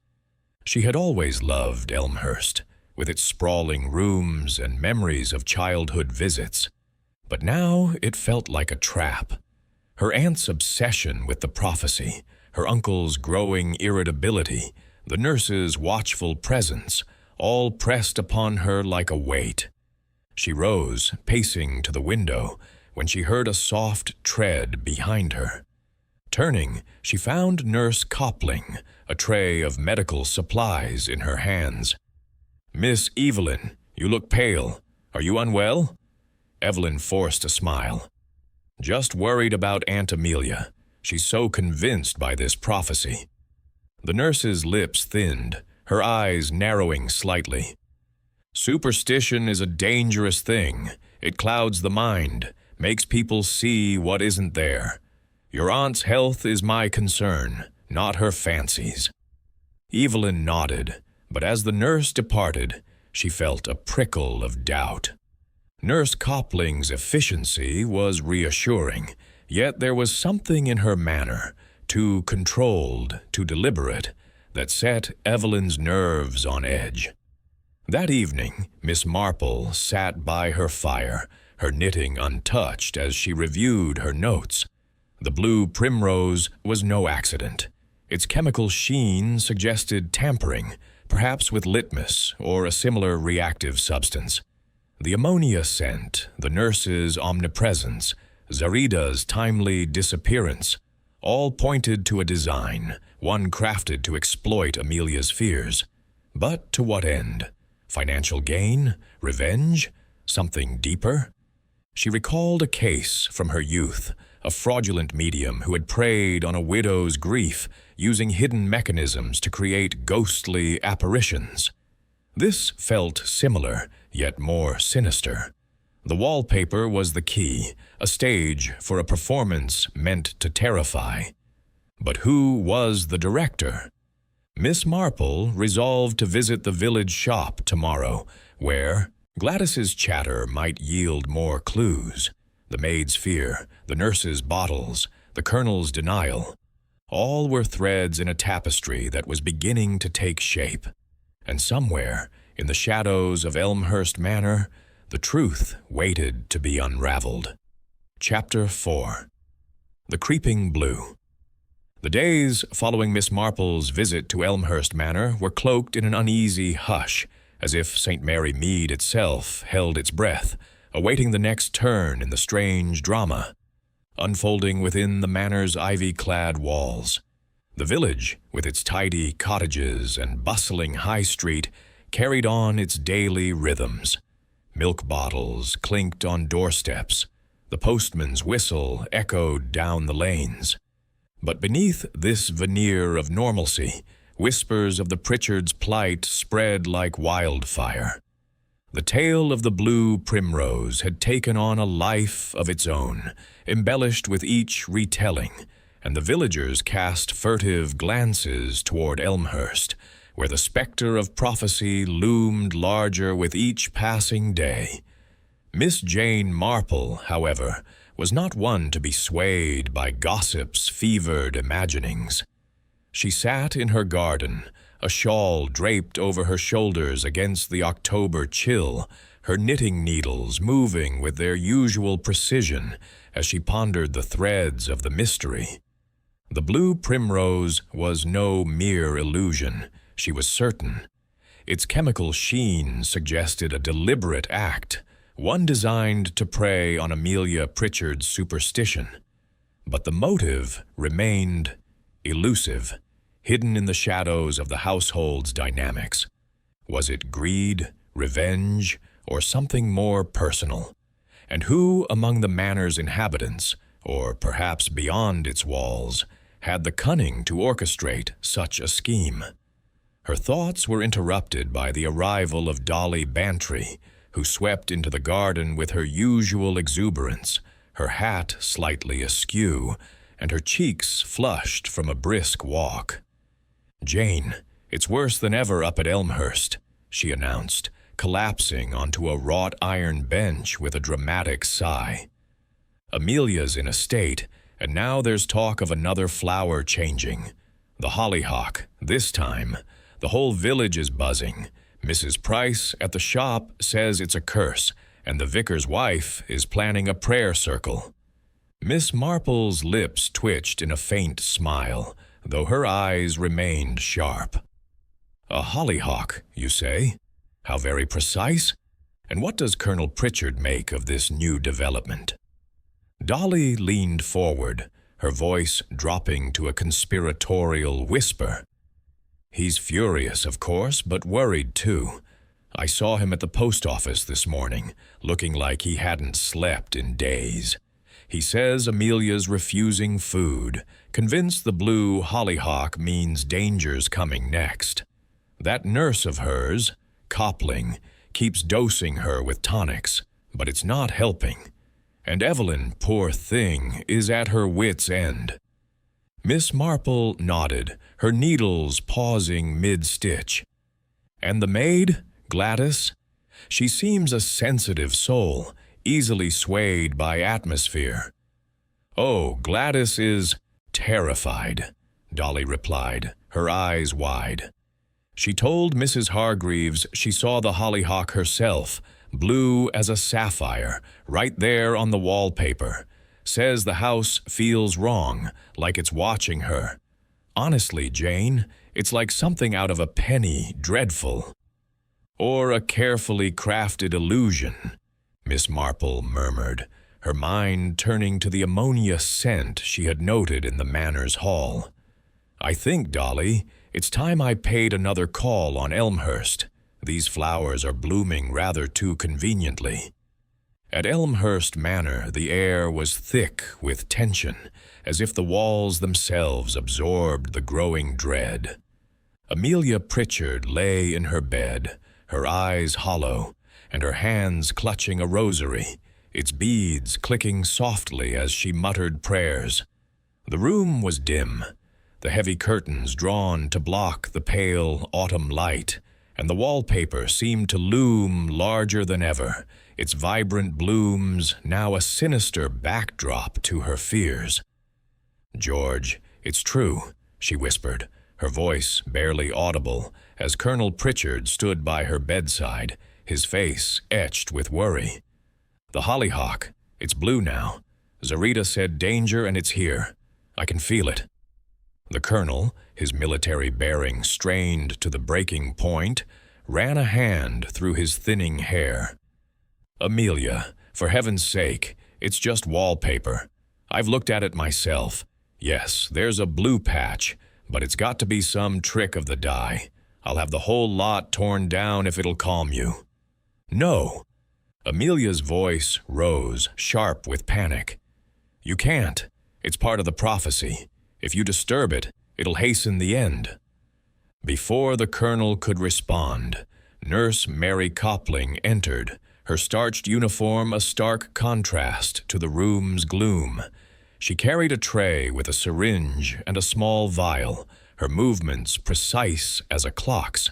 She had always loved Elmhurst, with its sprawling rooms and memories of childhood visits. But now it felt like a trap. Her aunt's obsession with the prophecy, her uncle's growing irritability, the nurse's watchful presence, all pressed upon her like a weight. She rose, pacing to the window, when she heard a soft tread behind her. Turning, she found Nurse Copling, a tray of medical supplies in her hands. "Miss Evelyn, you look pale. Are you unwell?" Evelyn forced a smile. "Just worried about Aunt Amelia. She's so convinced by this prophecy." The nurse's lips thinned, her eyes narrowing slightly. "Superstition is a dangerous thing. It clouds the mind, makes people see what isn't there. Your aunt's health is my concern, not her fancies." Evelyn nodded, but as the nurse departed, she felt a prickle of doubt. Nurse Copling's efficiency was reassuring, yet there was something in her manner, too controlled, too deliberate, that set Evelyn's nerves on edge. That evening, Miss Marple sat by her fire, her knitting untouched as she reviewed her notes. The blue primrose was no accident. Its chemical sheen suggested tampering, perhaps with litmus or a similar reactive substance. The ammonia scent, the nurse's omnipresence, Zarita's timely disappearance, all pointed to a design, one crafted to exploit Amelia's fears. But to what end? Financial gain? Revenge? Something deeper? She recalled a case from her youth, a fraudulent medium who had preyed on a widow's grief, using hidden mechanisms to create ghostly apparitions. This felt similar, yet more sinister. The wallpaper was the key, a stage for a performance meant to terrify. But who was the director? Miss Marple resolved to visit the village shop tomorrow, where Gladys's chatter might yield more clues. The maid's fear, the nurse's bottles, the colonel's denial, all were threads in a tapestry that was beginning to take shape. And somewhere, in the shadows of Elmhurst Manor, the truth waited to be unraveled. Chapter 4. The Creeping Blue. The days following Miss Marple's visit to Elmhurst Manor were cloaked in an uneasy hush, as if St. Mary Mead itself held its breath, awaiting the next turn in the strange drama, unfolding within the manor's ivy-clad walls. The village, with its tidy cottages and bustling high street, carried on its daily rhythms. Milk bottles clinked on doorsteps. The postman's whistle echoed down the lanes. But beneath this veneer of normalcy, whispers of the Pritchards' plight spread like wildfire. The tale of the blue primrose had taken on a life of its own, embellished with each retelling, and the villagers cast furtive glances toward Elmhurst, where the specter of prophecy loomed larger with each passing day. Miss Jane Marple, however, was not one to be swayed by gossip's fevered imaginings. She sat in her garden, a shawl draped over her shoulders against the October chill, her knitting needles moving with their usual precision as she pondered the threads of the mystery. The blue primrose was no mere illusion, she was certain. Its chemical sheen suggested a deliberate act, one designed to prey on Amelia Pritchard's superstition. But the motive remained elusive, hidden in the shadows of the household's dynamics. Was it greed, revenge, or something more personal? And who among the manor's inhabitants, or perhaps beyond its walls, had the cunning to orchestrate such a scheme. Her thoughts were interrupted by the arrival of Dolly Bantry, who swept into the garden with her usual exuberance, her hat slightly askew, and her cheeks flushed from a brisk walk. "Jane, it's worse than ever up at Elmhurst," she announced, collapsing onto a wrought iron bench with a dramatic sigh. "Amelia's in a state, and now there's talk of another flower changing. The hollyhock, this time. The whole village is buzzing. Mrs. Price at the shop says it's a curse, and the vicar's wife is planning a prayer circle." Miss Marple's lips twitched in a faint smile, though her eyes remained sharp. "A hollyhock, you say? How very precise? And what does Colonel Pritchard make of this new development?" Dolly leaned forward, her voice dropping to a conspiratorial whisper. "He's furious, of course, but worried too. I saw him at the post office this morning, looking like he hadn't slept in days. He says Amelia's refusing food, convinced the blue hollyhock means danger's coming next. That nurse of hers, Copling, keeps dosing her with tonics, but it's not helping. And Evelyn, poor thing, is at her wit's end." Miss Marple nodded, her needles pausing mid-stitch. "And the maid, Gladys? She seems a sensitive soul, easily swayed by atmosphere." "Oh, Gladys is terrified," Dolly replied, her eyes wide. "She told Mrs. Hargreaves she saw the hollyhock herself, blue as a sapphire, right there on the wallpaper. Says the house feels wrong, like it's watching her. Honestly, Jane, it's like something out of a penny dreadful." "Or a carefully crafted illusion," Miss Marple murmured, her mind turning to the ammonia scent she had noted in the Manor's hall. "I think, Dolly, it's time I paid another call on Elmhurst. These flowers are blooming rather too conveniently." At Elmhurst Manor, the air was thick with tension, as if the walls themselves absorbed the growing dread. Amelia Pritchard lay in her bed, her eyes hollow, and her hands clutching a rosary, its beads clicking softly as she muttered prayers. The room was dim, the heavy curtains drawn to block the pale autumn light, and the wallpaper seemed to loom larger than ever, its vibrant blooms now a sinister backdrop to her fears. "George, it's true," she whispered, her voice barely audible, as Colonel Pritchard stood by her bedside, his face etched with worry. "The hollyhock, it's blue now. Zarita said danger and it's here. I can feel it." The colonel, his military bearing strained to the breaking point, ran a hand through his thinning hair. "Amelia, for heaven's sake, it's just wallpaper. I've looked at it myself. Yes, there's a blue patch, but it's got to be some trick of the dye. I'll have the whole lot torn down if it'll calm you." "No!" Amelia's voice rose, sharp with panic. "You can't. It's part of the prophecy. If you disturb it, it'll hasten the end." Before the colonel could respond, Nurse Mary Copling entered, her starched uniform a stark contrast to the room's gloom. She carried a tray with a syringe and a small vial, her movements precise as a clock's.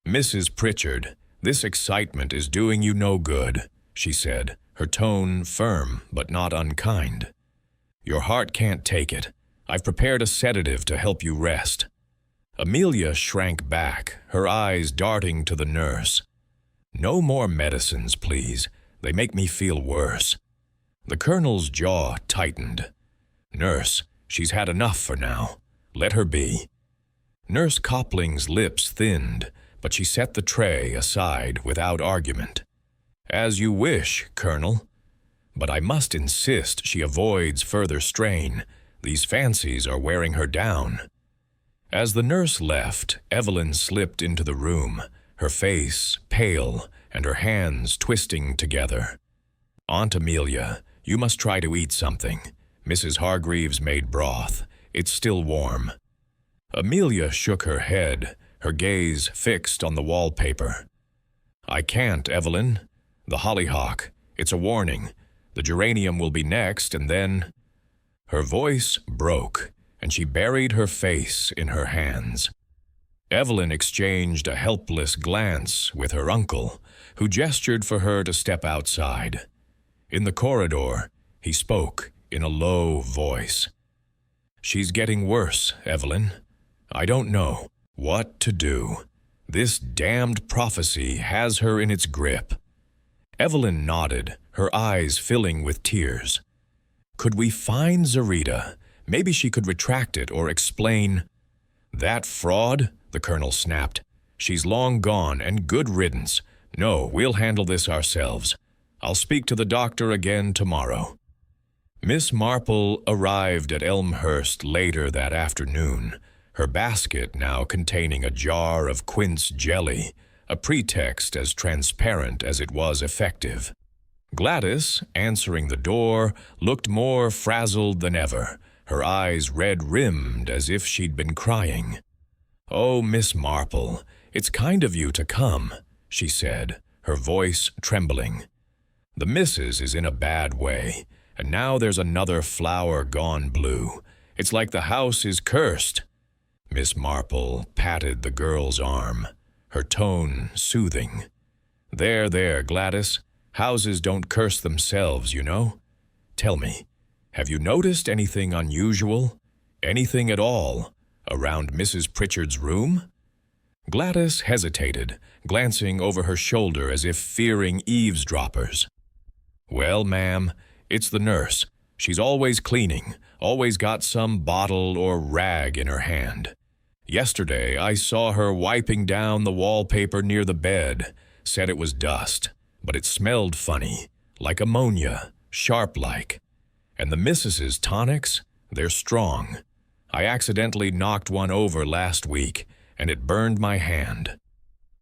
"Mrs. Pritchard, this excitement is doing you no good," she said, her tone firm but not unkind. "Your heart can't take it. I've prepared a sedative to help you rest." Amelia shrank back, her eyes darting to the nurse. "No more medicines, please. They make me feel worse." The colonel's jaw tightened. "Nurse, she's had enough for now. Let her be." Nurse Copling's lips thinned, but she set the tray aside without argument. "As you wish, Colonel. But I must insist she avoids further strain. These fancies are wearing her down." As the nurse left, Evelyn slipped into the room, her face pale and her hands twisting together. "Aunt Amelia, you must try to eat something. Mrs. Hargreaves made broth. It's still warm. Amelia shook her head, her gaze fixed on the wallpaper. I can't, Evelyn. The hollyhock. It's a warning. The geranium will be next, and then... Her voice broke, and she buried her face in her hands. Evelyn exchanged a helpless glance with her uncle, who gestured for her to step outside. In the corridor, he spoke in a low voice. She's getting worse, Evelyn. I don't know what to do. This damned prophecy has her in its grip. Evelyn nodded, her eyes filling with tears. Could we find Zarita? Maybe she could retract it or explain. That fraud? The colonel snapped. She's long gone, and good riddance. No, we'll handle this ourselves. I'll speak to the doctor again tomorrow. Miss Marple arrived at Elmhurst later that afternoon, her basket now containing a jar of quince jelly, a pretext as transparent as it was effective. Gladys, answering the door, looked more frazzled than ever, her eyes red-rimmed as if she'd been crying. "Oh, Miss Marple, it's kind of you to come," she said, her voice trembling. "The missus is in a bad way, and now there's another flower gone blue. It's like the house is cursed." Miss Marple patted the girl's arm, her tone soothing. There, Gladys. Houses don't curse themselves, you know. Tell me, have you noticed anything unusual, anything at all, around Mrs. Pritchard's room?" Gladys hesitated, glancing over her shoulder as if fearing eavesdroppers. "Well, ma'am, it's the nurse. She's always cleaning, always got some bottle or rag in her hand. Yesterday I saw her wiping down the wallpaper near the bed, said it was dust, but it smelled funny, like ammonia, sharp-like. And the missus's tonics, they're strong. I accidentally knocked one over last week, and it burned my hand."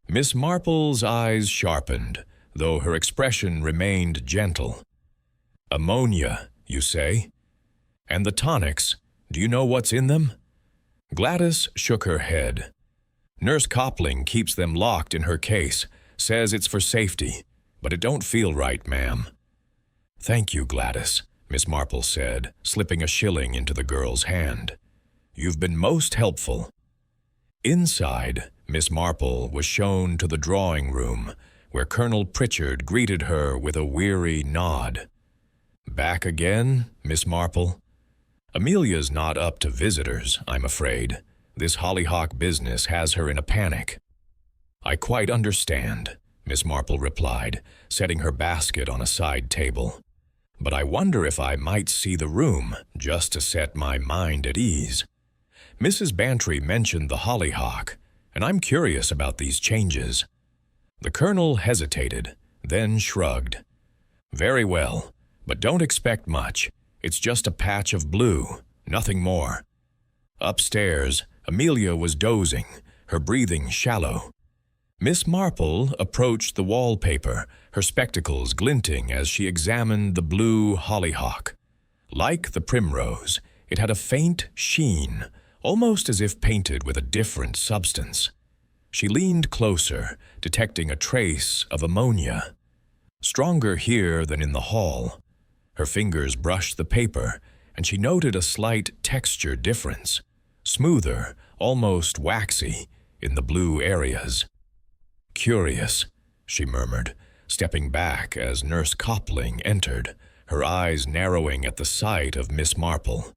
Miss Marple's eyes sharpened, though her expression remained gentle. "Ammonia, you say? And the tonics, do you know what's in them?" Gladys shook her head. "Nurse Copling keeps them locked in her case, says it's for safety, but it don't feel right, ma'am." "Thank you, Gladys," Miss Marple said, slipping a shilling into the girl's hand. "You've been most helpful." Inside, Miss Marple was shown to the drawing room, where Colonel Pritchard greeted her with a weary nod. "Back again, Miss Marple? Amelia's not up to visitors, I'm afraid. This hollyhock business has her in a panic." "I quite understand," Miss Marple replied, setting her basket on a side table. "But I wonder if I might see the room, just to set my mind at ease. Mrs. Bantry mentioned the hollyhock, and I'm curious about these changes." The colonel hesitated, then shrugged. "Very well, but don't expect much. It's just a patch of blue, nothing more." Upstairs, Amelia was dozing, her breathing shallow. Miss Marple approached the wallpaper, her spectacles glinting as she examined the blue hollyhock. Like the primrose, it had a faint sheen, almost as if painted with a different substance. She leaned closer, detecting a trace of ammonia. Stronger here than in the hall. Her fingers brushed the paper, and she noted a slight texture difference, smoother, almost waxy, in the blue areas. "Curious," she murmured, stepping back as Nurse Copling entered, her eyes narrowing at the sight of Miss Marple.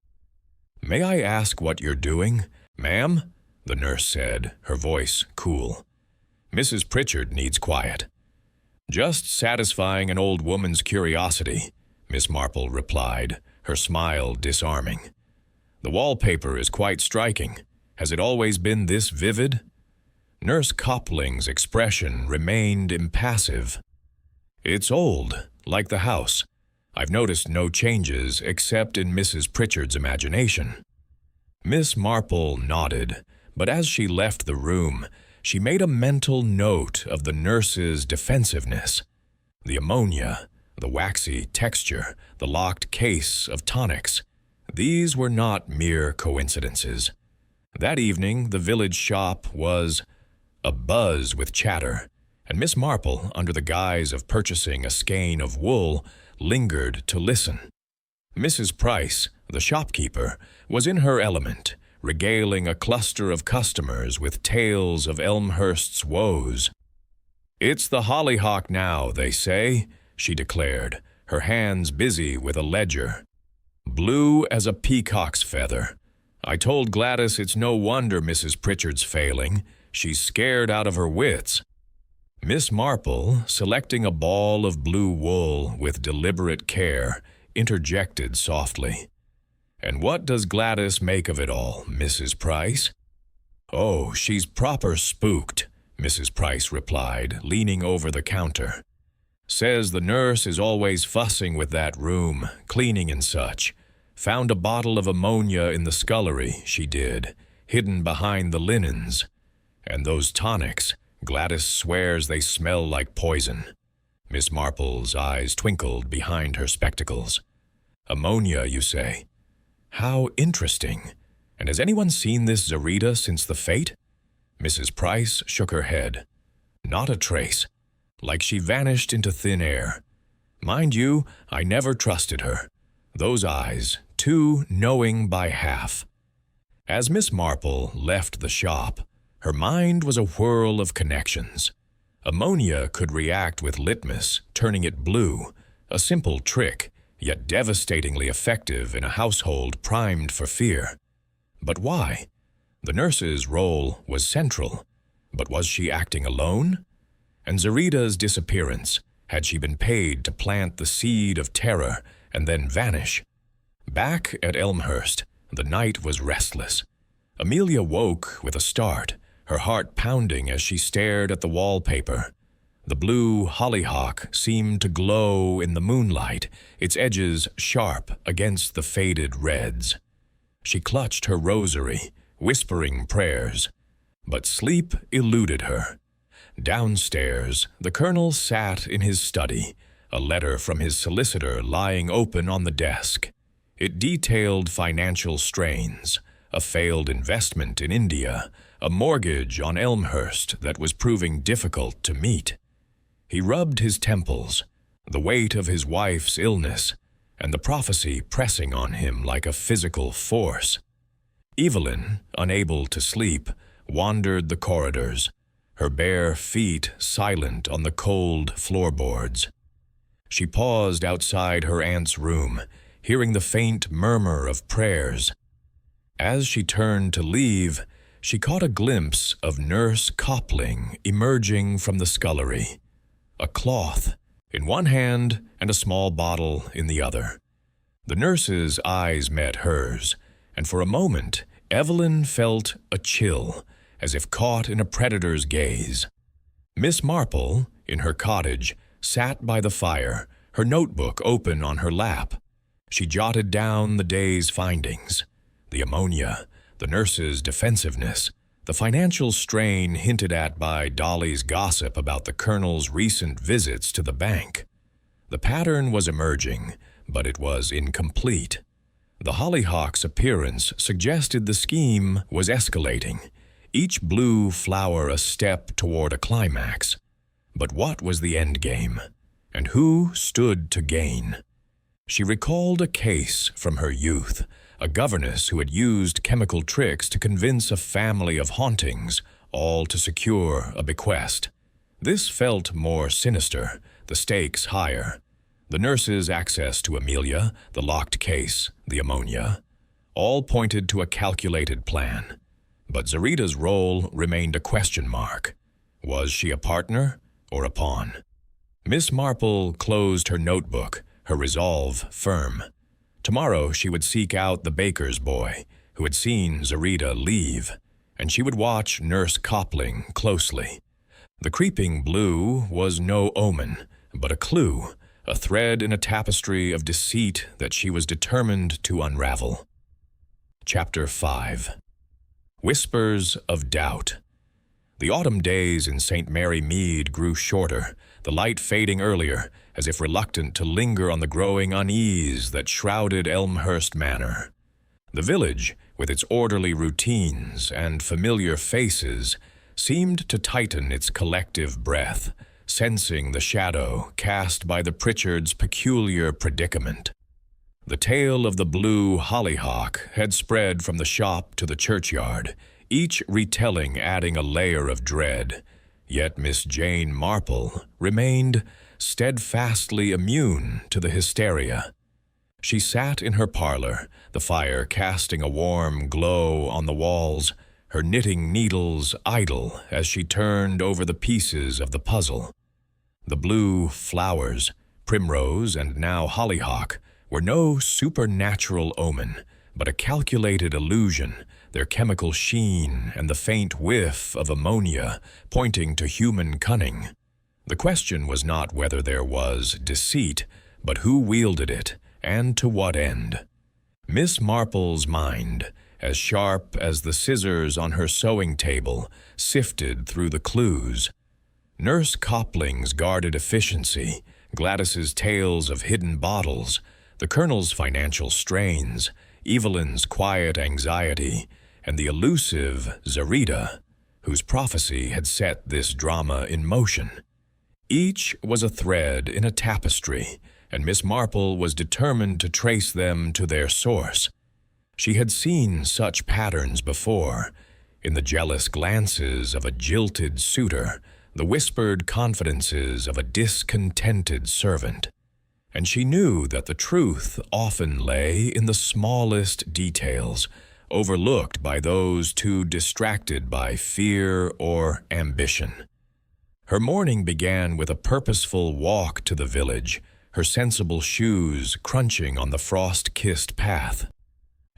"May I ask what you're doing, ma'am?" the nurse said, her voice cool. "Mrs. Pritchard needs quiet." "Just satisfying an old woman's curiosity," Miss Marple replied, her smile disarming. "The wallpaper is quite striking. Has it always been this vivid?" Nurse Copling's expression remained impassive. "It's old, like the house. I've noticed no changes except in Mrs. Pritchard's imagination." Miss Marple nodded, but as she left the room, she made a mental note of the nurse's defensiveness. The ammonia, the waxy texture, the locked case of tonics. These were not mere coincidences. That evening, the village shop was abuzz with chatter, and Miss Marple, under the guise of purchasing a skein of wool, lingered to listen. Mrs. Price, the shopkeeper, was in her element, regaling a cluster of customers with tales of Elmhurst's woes. "It's the hollyhock now, they say," she declared, her hands busy with a ledger. "Blue as a peacock's feather. I told Gladys it's no wonder Mrs. Pritchard's failing. She's scared out of her wits." Miss Marple, selecting a ball of blue wool with deliberate care, interjected softly, "And what does Gladys make of it all, Mrs. Price?" "Oh, she's proper spooked," Mrs. Price replied, leaning over the counter. "Says the nurse is always fussing with that room, cleaning and such. Found a bottle of ammonia in the scullery, she did, hidden behind the linens. And those tonics, Gladys swears they smell like poison." Miss Marple's eyes twinkled behind her spectacles. "Ammonia, you say? How interesting. And has anyone seen this Zarita since the fete?" Mrs. Price shook her head. "Not a trace. Like she vanished into thin air. Mind you, I never trusted her. Those eyes, too knowing by half." As Miss Marple left the shop, her mind was a whirl of connections. Ammonia could react with litmus, turning it blue, a simple trick, yet devastatingly effective in a household primed for fear. But why? The nurse's role was central, but was she acting alone? And Zarita's disappearance, had she been paid to plant the seed of terror and then vanish? Back at Elmhurst, the night was restless. Amelia woke with a start, her heart pounding as she stared at the wallpaper. The blue hollyhock seemed to glow in the moonlight, its edges sharp against the faded reds. She clutched her rosary, whispering prayers, but sleep eluded her. Downstairs, the colonel sat in his study, a letter from his solicitor lying open on the desk. It detailed financial strains, a failed investment in India, a mortgage on Elmhurst that was proving difficult to meet. He rubbed his temples, the weight of his wife's illness, and the prophecy pressing on him like a physical force. Evelyn, unable to sleep, wandered the corridors, her bare feet silent on the cold floorboards. She paused outside her aunt's room, hearing the faint murmur of prayers. As she turned to leave, she caught a glimpse of Nurse Copling emerging from the scullery, a cloth in one hand and a small bottle in the other. The nurse's eyes met hers, and for a moment Evelyn felt a chill, as if caught in a predator's gaze. Miss Marple, in her cottage, sat by the fire, her notebook open on her lap. She jotted down the day's findings: the ammonia, the nurse's defensiveness, the financial strain hinted at by Dolly's gossip about the colonel's recent visits to the bank. The pattern was emerging, but it was incomplete. The hollyhock's appearance suggested the scheme was escalating, each blue flower a step toward a climax. But what was the endgame? And who stood to gain? She recalled a case from her youth, a governess who had used chemical tricks to convince a family of hauntings, all to secure a bequest. This felt more sinister, the stakes higher. The nurse's access to Amelia, the locked case, the ammonia, all pointed to a calculated plan. But Zarita's role remained a question mark. Was she a partner or a pawn? Miss Marple closed her notebook, her resolve firm. Tomorrow she would seek out the baker's boy, who had seen Zarita leave, and she would watch Nurse Copling closely. The creeping blue was no omen, but a clue, a thread in a tapestry of deceit that she was determined to unravel. Chapter 5. Whispers of Doubt. The autumn days in St. Mary Mead grew shorter, the light fading earlier, as if reluctant to linger on the growing unease that shrouded Elmhurst Manor. The village, with its orderly routines and familiar faces, seemed to tighten its collective breath, sensing the shadow cast by the Pritchards' peculiar predicament. The tale of the blue hollyhock had spread from the shop to the churchyard, each retelling adding a layer of dread, yet Miss Jane Marple remained steadfastly immune to the hysteria. She sat in her parlor, the fire casting a warm glow on the walls, her knitting needles idle as she turned over the pieces of the puzzle. The blue flowers, primrose and now hollyhock, were no supernatural omen, but a calculated illusion, their chemical sheen and the faint whiff of ammonia pointing to human cunning. The question was not whether there was deceit, but who wielded it, and to what end. Miss Marple's mind, as sharp as the scissors on her sewing table, sifted through the clues. Nurse Copling's guarded efficiency, Gladys's tales of hidden bottles, the Colonel's financial strains, Evelyn's quiet anxiety, and the elusive Zarita, whose prophecy had set this drama in motion. Each was a thread in a tapestry, and Miss Marple was determined to trace them to their source. She had seen such patterns before, in the jealous glances of a jilted suitor, the whispered confidences of a discontented servant. And she knew that the truth often lay in the smallest details, overlooked by those too distracted by fear or ambition. Her morning began with a purposeful walk to the village, her sensible shoes crunching on the frost-kissed path.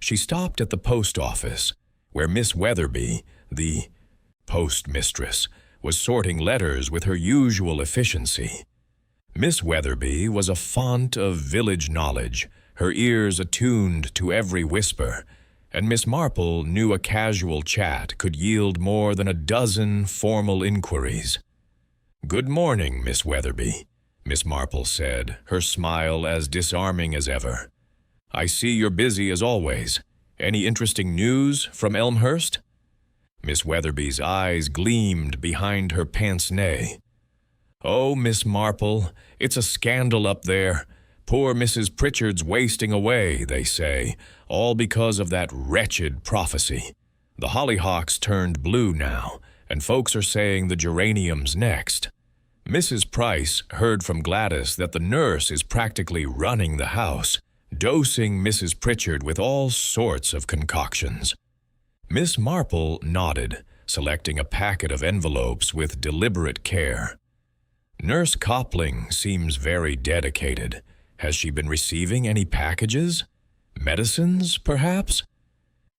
She stopped at the post office, where Miss Weatherby, the postmistress, was sorting letters with her usual efficiency. Miss Weatherby was a font of village knowledge, her ears attuned to every whisper, and Miss Marple knew a casual chat could yield more than a dozen formal inquiries. "Good morning, Miss Weatherby," Miss Marple said, her smile as disarming as ever. "I see you're busy as always. Any interesting news from Elmhurst?" Miss Weatherby's eyes gleamed behind her pince-nez. "Oh, Miss Marple, it's a scandal up there. Poor Mrs. Pritchard's wasting away, they say, all because of that wretched prophecy. The hollyhocks turned blue now, and folks are saying the geranium's next. Mrs. Price heard from Gladys that the nurse is practically running the house, dosing Mrs. Pritchard with all sorts of concoctions." Miss Marple nodded, selecting a packet of envelopes with deliberate care. "Nurse Copling seems very dedicated. Has she been receiving any packages? Medicines, perhaps?"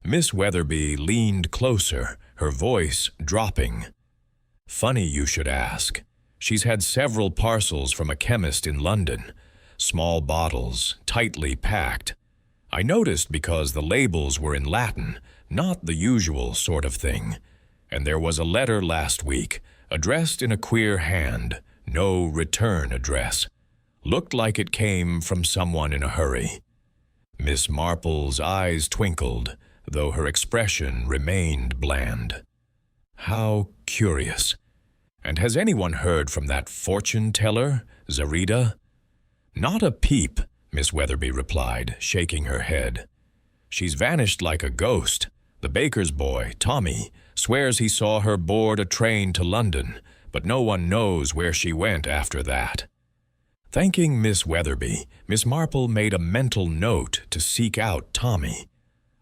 Miss Weatherby leaned closer, her voice dropping. "Funny you should ask. She's had several parcels from a chemist in London, small bottles, tightly packed. I noticed because the labels were in Latin, not the usual sort of thing. And there was a letter last week, addressed in a queer hand, no return address. Looked like it came from someone in a hurry." Miss Marple's eyes twinkled, though her expression remained bland. "How curious. And has anyone heard from that fortune-teller, Zarita?" "Not a peep," Miss Weatherby replied, shaking her head. "She's vanished like a ghost. The baker's boy, Tommy, swears he saw her board a train to London, but no one knows where she went after that." Thanking Miss Weatherby, Miss Marple made a mental note to seek out Tommy.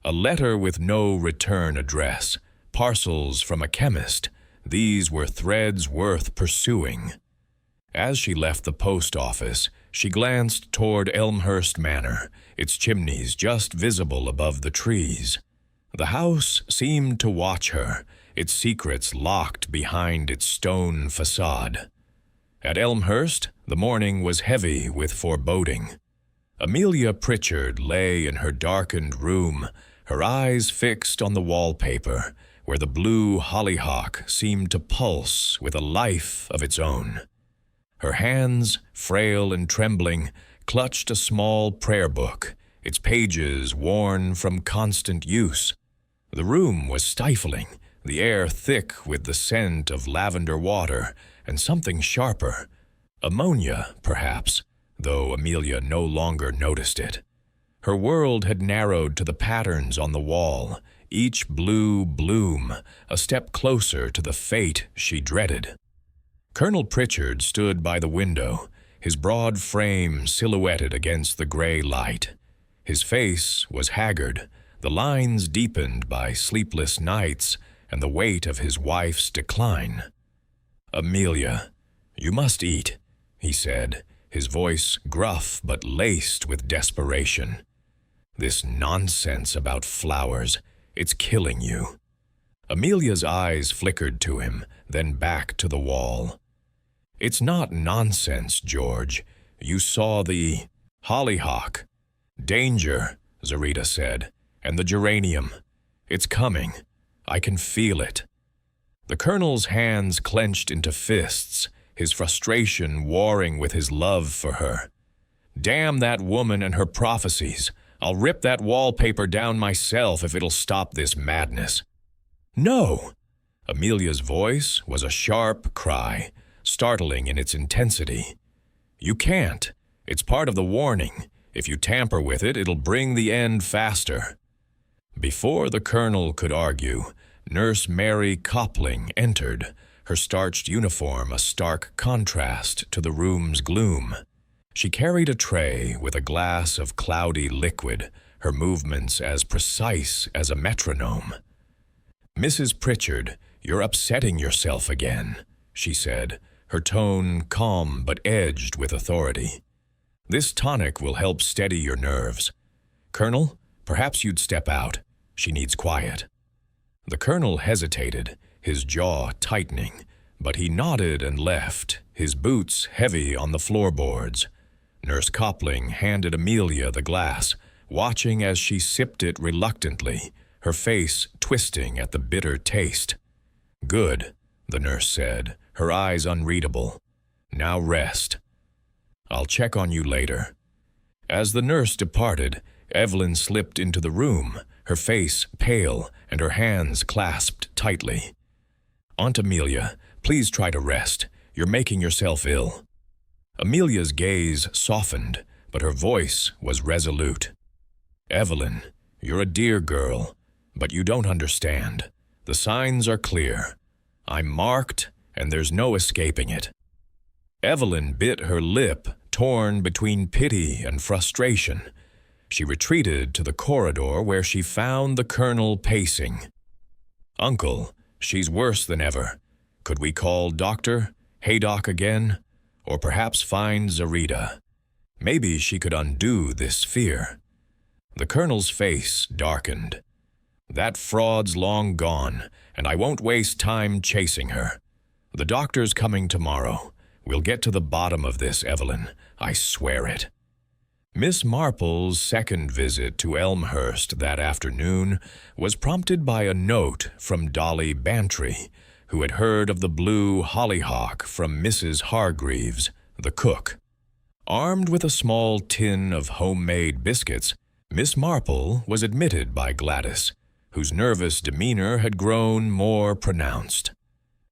A letter with no return address, parcels from a chemist, these were threads worth pursuing. As she left the post office, she glanced toward Elmhurst Manor, its chimneys just visible above the trees. The house seemed to watch her, its secrets locked behind its stone facade. At Elmhurst, the morning was heavy with foreboding. Amelia Pritchard lay in her darkened room, her eyes fixed on the wallpaper, where the blue hollyhock seemed to pulse with a life of its own. Her hands, frail and trembling, clutched a small prayer book, its pages worn from constant use. The room was stifling, the air thick with the scent of lavender water and something sharper. Ammonia, perhaps, though Amelia no longer noticed it. Her world had narrowed to the patterns on the wall, each blue bloom a step closer to the fate she dreaded. Colonel Pritchard stood by the window, his broad frame silhouetted against the gray light. His face was haggard, the lines deepened by sleepless nights and the weight of his wife's decline. "Amelia, you must eat," he said, his voice gruff but laced with desperation. "This nonsense about flowers, it's killing you." Amelia's eyes flickered to him, then back to the wall. "It's not nonsense, George. You saw the hollyhock." "Danger," Zarita said, "and the geranium. It's coming. I can feel it." The colonel's hands clenched into fists, his frustration warring with his love for her. "Damn that woman and her prophecies. I'll rip that wallpaper down myself if it'll stop this madness." "No!" Amelia's voice was a sharp cry, startling in its intensity. "You can't. It's part of the warning. If you tamper with it, it'll bring the end faster." Before the colonel could argue, Nurse Mary Copling entered, her starched uniform a stark contrast to the room's gloom. She carried a tray with a glass of cloudy liquid, her movements as precise as a metronome. "Mrs. Pritchard, you're upsetting yourself again," she said, her tone calm but edged with authority. "This tonic will help steady your nerves. Colonel, perhaps you'd step out. She needs quiet." The colonel hesitated, his jaw tightening, but he nodded and left, his boots heavy on the floorboards. Nurse Copling handed Amelia the glass, watching as she sipped it reluctantly, her face twisting at the bitter taste. "Good," the nurse said, her eyes unreadable. "Now rest. I'll check on you later." As the nurse departed, Evelyn slipped into the room, her face pale and her hands clasped tightly. "Aunt Amelia, please try to rest. You're making yourself ill." Amelia's gaze softened, but her voice was resolute. "Evelyn, you're a dear girl, but you don't understand. The signs are clear. I'm marked, and there's no escaping it." Evelyn bit her lip, torn between pity and frustration. She retreated to the corridor where she found the colonel pacing. "Uncle, she's worse than ever. Could we call Doctor Haydock again? Or perhaps find Zarita? Maybe she could undo this fear." The colonel's face darkened. "That fraud's long gone, and I won't waste time chasing her. The doctor's coming tomorrow. We'll get to the bottom of this, Evelyn. I swear it." Miss Marple's second visit to Elmhurst that afternoon was prompted by a note from Dolly Bantry, who had heard of the blue hollyhock from Mrs. Hargreaves, the cook. Armed with a small tin of homemade biscuits, Miss Marple was admitted by Gladys, whose nervous demeanor had grown more pronounced.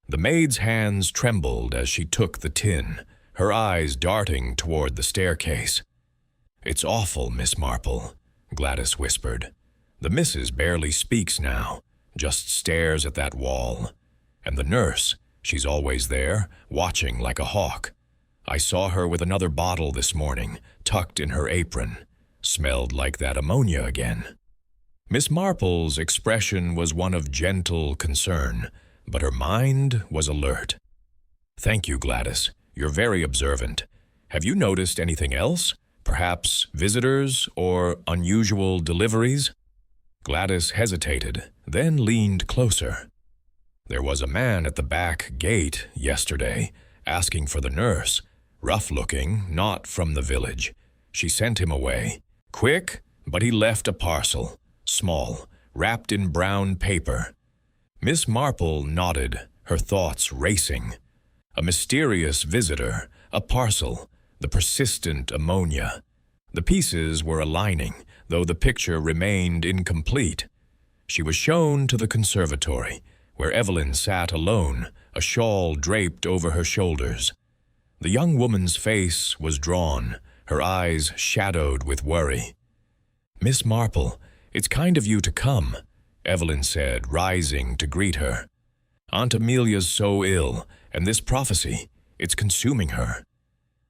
The maid's hands trembled as she took the tin, her eyes darting toward the staircase. "It's awful, Miss Marple," Gladys whispered. "The missus barely speaks now, just stares at that wall. And the nurse, she's always there, watching like a hawk. I saw her with another bottle this morning, tucked in her apron. Smelled like that ammonia again." Miss Marple's expression was one of gentle concern, but her mind was alert. "Thank you, Gladys. You're very observant. Have you noticed anything else? Perhaps visitors or unusual deliveries?" Gladys hesitated, then leaned closer. "There was a man at the back gate yesterday, asking for the nurse, rough-looking, not from the village. She sent him away. Quick, but he left a parcel, small, wrapped in brown paper." Miss Marple nodded, her thoughts racing. A mysterious visitor, a parcel, the persistent ammonia. The pieces were aligning, though the picture remained incomplete. She was shown to the conservatory, where Evelyn sat alone, a shawl draped over her shoulders. The young woman's face was drawn, her eyes shadowed with worry. "Miss Marple, it's kind of you to come," Evelyn said, rising to greet her. "Aunt Amelia's so ill, and this prophecy, it's consuming her."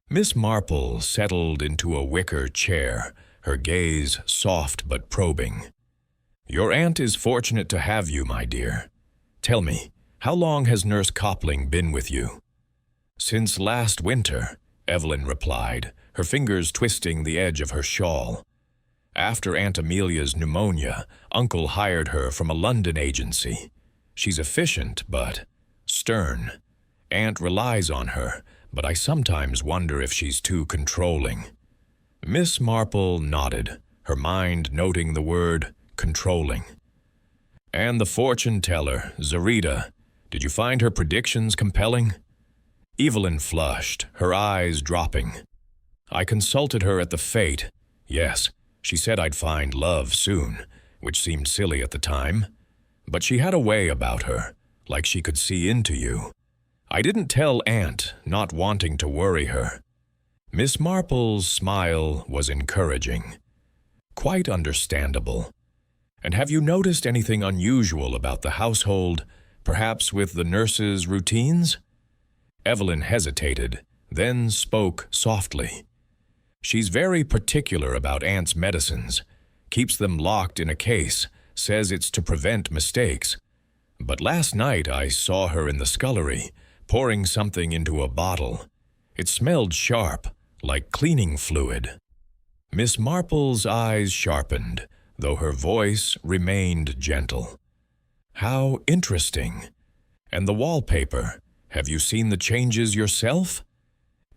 Miss Marple settled into a wicker chair, her gaze soft but probing. "Your aunt is fortunate to have you, my dear. Tell me, how long has Nurse Copling been with you?" "Since last winter," Evelyn replied, her fingers twisting the edge of her shawl. "After Aunt Amelia's pneumonia, Uncle hired her from a London agency. She's efficient, but stern. Aunt relies on her, but I sometimes wonder if she's too controlling." Miss Marple nodded, her mind noting the word controlling. "And the fortune-teller, Zerida, did you find her predictions compelling?" Evelyn flushed, her eyes dropping. "I consulted her at the fete. Yes, she said I'd find love soon, which seemed silly at the time. But she had a way about her, like she could see into you. I didn't tell Aunt, not wanting to worry her." Miss Marple's smile was encouraging. "Quite understandable. And have you noticed anything unusual about the household, perhaps with the nurses' routines?" Evelyn hesitated, then spoke softly. "She's very particular about Aunt's medicines, keeps them locked in a case, says it's to prevent mistakes. But last night I saw her in the scullery, pouring something into a bottle. It smelled sharp, like cleaning fluid." Miss Marple's eyes sharpened, though her voice remained gentle. "How interesting. And the wallpaper, have you seen the changes yourself?"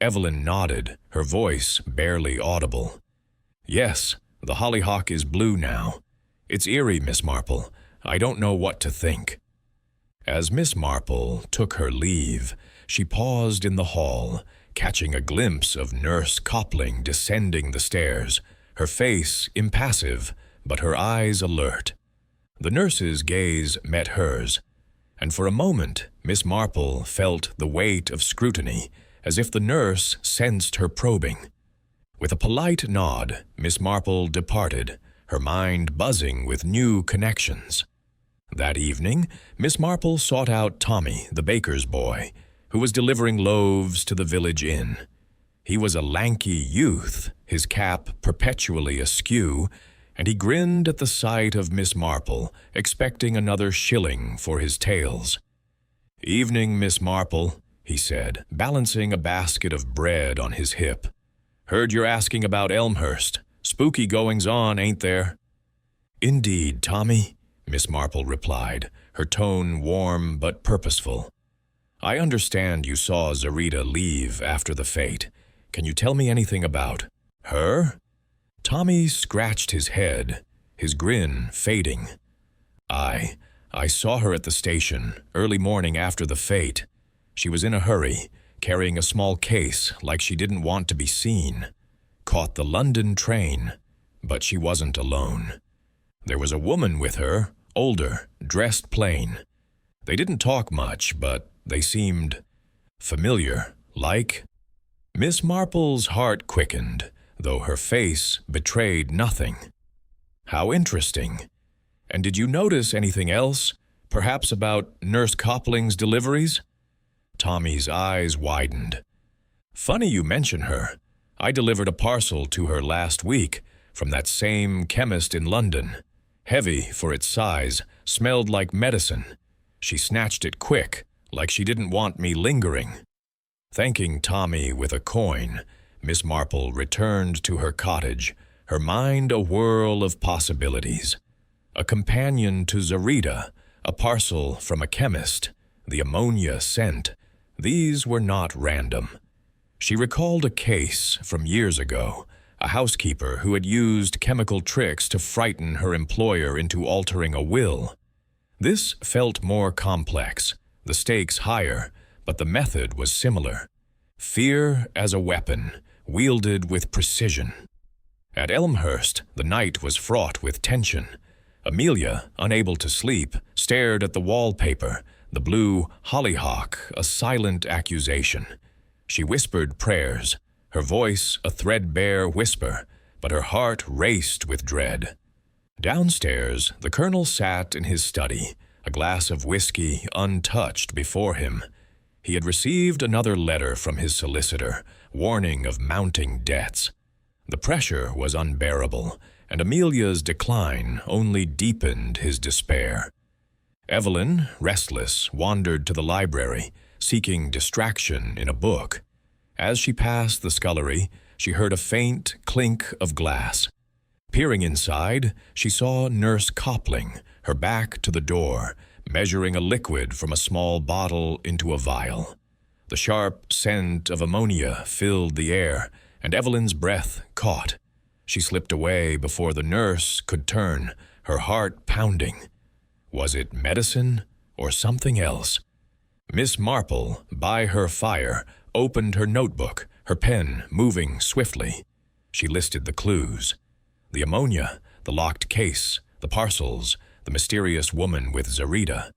Evelyn nodded, her voice barely audible. "Yes, the hollyhock is blue now. It's eerie, Miss Marple. I don't know what to think." As Miss Marple took her leave, she paused in the hall, catching a glimpse of Nurse Copling descending the stairs, her face impassive, but her eyes alert. The nurse's gaze met hers, and for a moment Miss Marple felt the weight of scrutiny, as if the nurse sensed her probing. With a polite nod, Miss Marple departed, her mind buzzing with new connections. That evening, Miss Marple sought out Tommy, the baker's boy, who was delivering loaves to the village inn. He was a lanky youth, his cap perpetually askew, and he grinned at the sight of Miss Marple, expecting another shilling for his tales. "Evening, Miss Marple," he said, balancing a basket of bread on his hip. "Heard you're asking about Elmhurst. Spooky goings-on, ain't there?" "Indeed, Tommy," Miss Marple replied, her tone warm but purposeful. "I understand you saw Zerida leave after the fete. Can you tell me anything about her?" Tommy scratched his head, his grin fading. I saw her at the station, early morning after the fete. She was in a hurry, carrying a small case like she didn't want to be seen. Caught the London train, but she wasn't alone. There was a woman with her, older, dressed plain. They didn't talk much, but they seemed familiar, like. Miss Marple's heart quickened, though her face betrayed nothing. "How interesting. And did you notice anything else, perhaps about Nurse Copling's deliveries?" Tommy's eyes widened. "Funny you mention her. I delivered a parcel to her last week from that same chemist in London. Heavy for its size, smelled like medicine. She snatched it quick, like she didn't want me lingering." Thanking Tommy with a coin, Miss Marple returned to her cottage, her mind a whirl of possibilities. A companion to Zerida, a parcel from a chemist, the ammonia scent. These were not random. She recalled a case from years ago, a housekeeper who had used chemical tricks to frighten her employer into altering a will. This felt more complex, the stakes higher, but the method was similar. Fear as a weapon, wielded with precision. At Elmhurst, the night was fraught with tension. Amelia, unable to sleep, stared at the wallpaper, the blue hollyhock, a silent accusation. She whispered prayers, her voice a threadbare whisper, but her heart raced with dread. Downstairs, the colonel sat in his study, a glass of whiskey untouched before him. He had received another letter from his solicitor, warning of mounting debts. The pressure was unbearable, and Amelia's decline only deepened his despair. Evelyn, restless, wandered to the library, seeking distraction in a book. As she passed the scullery, she heard a faint clink of glass. Peering inside, she saw Nurse Copling, her back to the door, measuring a liquid from a small bottle into a vial. The sharp scent of ammonia filled the air, and Evelyn's breath caught. She slipped away before the nurse could turn, her heart pounding. Was it medicine or something else? Miss Marple, by her fire, opened her notebook, her pen moving swiftly. She listed the clues. The ammonia, the locked case, the parcels, the mysterious woman with Zarita.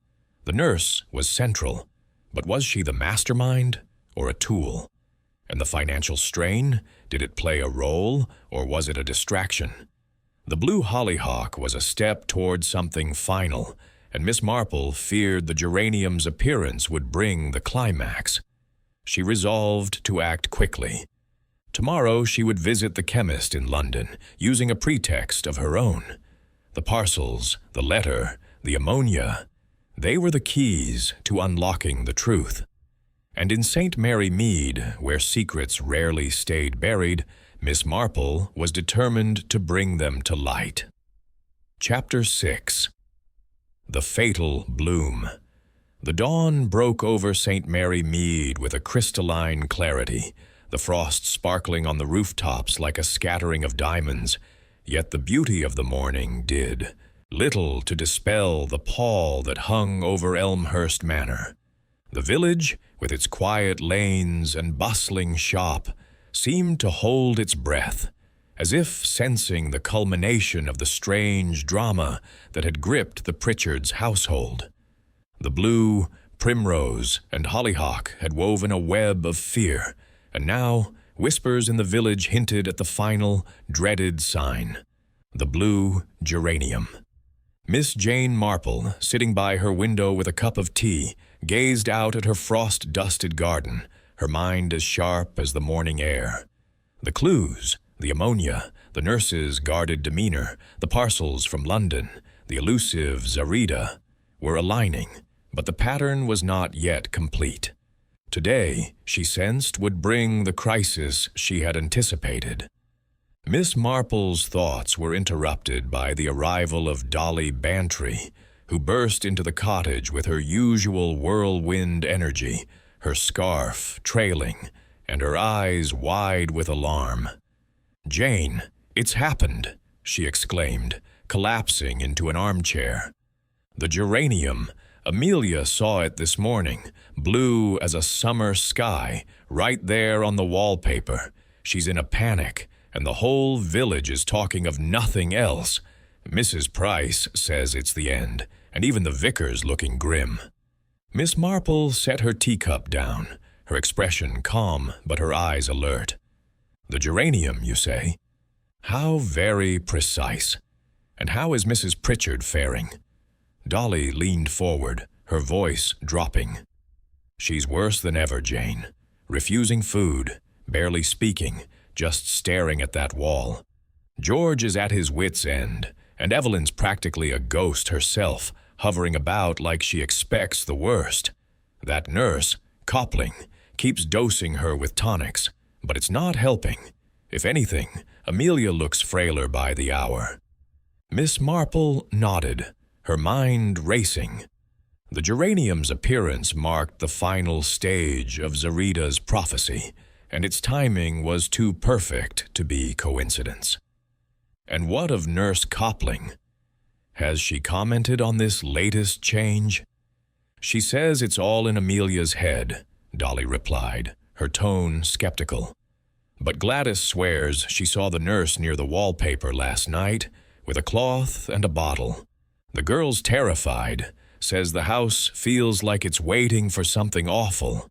The nurse was central, but was she the mastermind or a tool? And the financial strain, did it play a role or was it a distraction? The blue hollyhock was a step toward something final, and Miss Marple feared the geranium's appearance would bring the climax. She resolved to act quickly. Tomorrow she would visit the chemist in London, using a pretext of her own. The parcels, the letter, the ammonia, they were the keys to unlocking the truth. And in St. Mary Mead, where secrets rarely stayed buried, Miss Marple was determined to bring them to light. Chapter 6. The Fatal Bloom. The dawn broke over St. Mary Mead with a crystalline clarity, the frost sparkling on the rooftops like a scattering of diamonds. Yet the beauty of the morning did little to dispel the pall that hung over Elmhurst Manor. The village, with its quiet lanes and bustling shop, seemed to hold its breath, as if sensing the culmination of the strange drama that had gripped the Pritchards' household. The blue, primrose, and hollyhock had woven a web of fear, and now whispers in the village hinted at the final, dreaded sign, the blue geranium. Miss Jane Marple, sitting by her window with a cup of tea, gazed out at her frost-dusted garden, her mind as sharp as the morning air. The clues, the ammonia, the nurse's guarded demeanor, the parcels from London, the elusive Zarita, were aligning, but the pattern was not yet complete. Today, she sensed, would bring the crisis she had anticipated. Miss Marple's thoughts were interrupted by the arrival of Dolly Bantry, who burst into the cottage with her usual whirlwind energy, her scarf trailing, and her eyes wide with alarm. "Jane, it's happened," she exclaimed, collapsing into an armchair. "The geranium, Amelia saw it this morning, blue as a summer sky, right there on the wallpaper. She's in a panic, and the whole village is talking of nothing else. Mrs. Price says it's the end, and even the vicar's looking grim." Miss Marple set her teacup down, her expression calm but her eyes alert. "The geranium, you say? How very precise. And how is Mrs. Pritchard faring?" Dolly leaned forward, her voice dropping. "She's worse than ever, Jane. Refusing food, barely speaking, just staring at that wall. George is at his wit's end, and Evelyn's practically a ghost herself, hovering about like she expects the worst. That nurse, Copling, keeps dosing her with tonics, but it's not helping. If anything, Amelia looks frailer by the hour." Miss Marple nodded, her mind racing. The geranium's appearance marked the final stage of Zarita's prophecy, and its timing was too perfect to be coincidence. And what of Nurse Copling? Has she commented on this latest change? "She says it's all in Amelia's head," Dolly replied, her tone skeptical. But Gladys swears she saw the nurse near the wallpaper last night with a cloth and a bottle. The girl's terrified, says the house feels like it's waiting for something awful.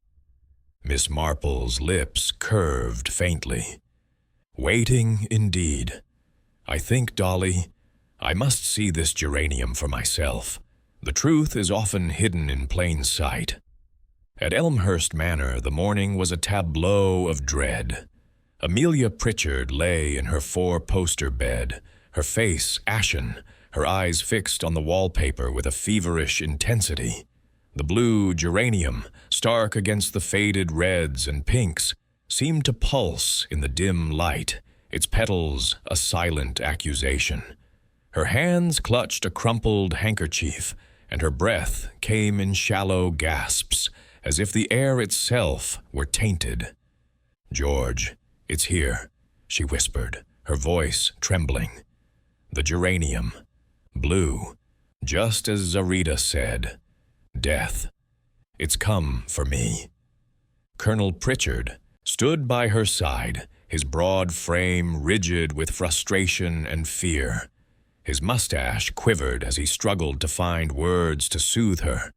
Miss Marple's lips curved faintly. Waiting indeed. I think, Dolly, I must see this geranium for myself. The truth is often hidden in plain sight. At Elmhurst Manor, the morning was a tableau of dread. Amelia Pritchard lay in her four-poster bed, her face ashen, her eyes fixed on the wallpaper with a feverish intensity. The blue geranium, stark against the faded reds and pinks, seemed to pulse in the dim light, its petals a silent accusation. Her hands clutched a crumpled handkerchief, and her breath came in shallow gasps, as if the air itself were tainted. "George, it's here," she whispered, her voice trembling. "The geranium. Blue, just as Zarita said. Death. It's come for me." Colonel Pritchard stood by her side, his broad frame rigid with frustration and fear. His mustache quivered as he struggled to find words to soothe her.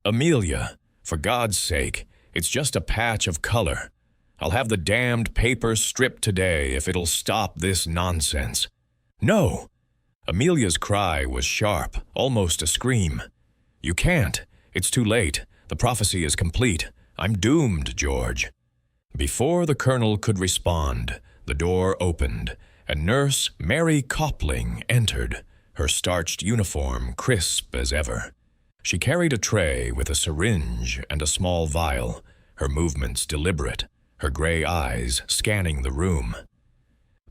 "Amelia, for God's sake, it's just a patch of color. I'll have the damned paper stripped today if it'll stop this nonsense." "No!" Amelia's cry was sharp, almost a scream. "You can't. It's too late. The prophecy is complete. I'm doomed, George." Before the colonel could respond, the door opened, and Nurse Mary Copling entered, her starched uniform crisp as ever. She carried a tray with a syringe and a small vial, her movements deliberate, her gray eyes scanning the room.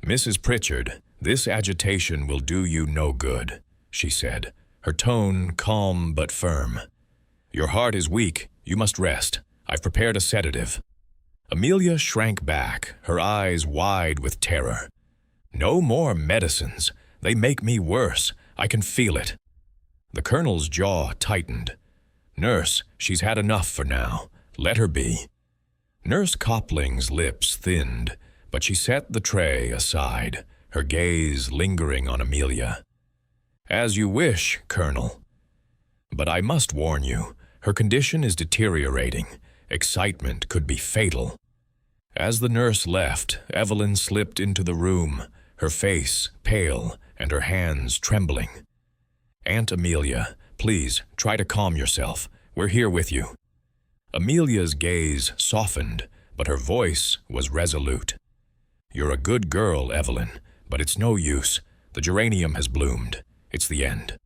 "Mrs. Pritchard, this agitation will do you no good," she said, her tone calm but firm. "Your heart is weak. You must rest. I've prepared a sedative." Amelia shrank back, her eyes wide with terror. "No more medicines. They make me worse. I can feel it." The colonel's jaw tightened. "Nurse, she's had enough for now. Let her be." Nurse Copling's lips thinned, but she set the tray aside, her gaze lingering on Amelia. "As you wish, Colonel. But I must warn you, her condition is deteriorating. Excitement could be fatal." As the nurse left, Evelyn slipped into the room, her face pale and her hands trembling. "Aunt Amelia, please try to calm yourself. We're here with you." Amelia's gaze softened, but her voice was resolute. "You're a good girl, Evelyn, but it's no use. The geranium has bloomed. It's the end."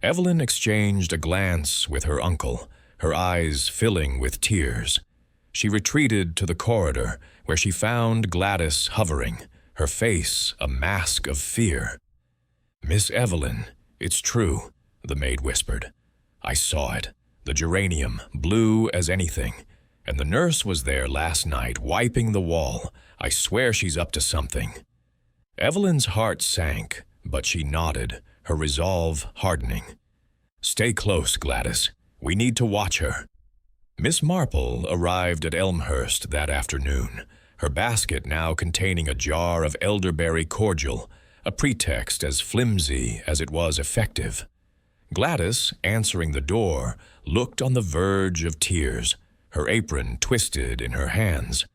Evelyn exchanged a glance with her uncle, her eyes filling with tears. She retreated to the corridor, where she found Gladys hovering, her face a mask of fear. "Miss Evelyn, it's true," the maid whispered. "I saw it. The geranium, blue as anything. And the nurse was there last night, wiping the wall. I swear she's up to something." Evelyn's heart sank, but she nodded, her resolve hardening. "Stay close, Gladys. We need to watch her." Miss Marple arrived at Elmhurst that afternoon, her basket now containing a jar of elderberry cordial, a pretext as flimsy as it was effective. Gladys, answering the door, looked on the verge of tears, her apron twisted in her hands.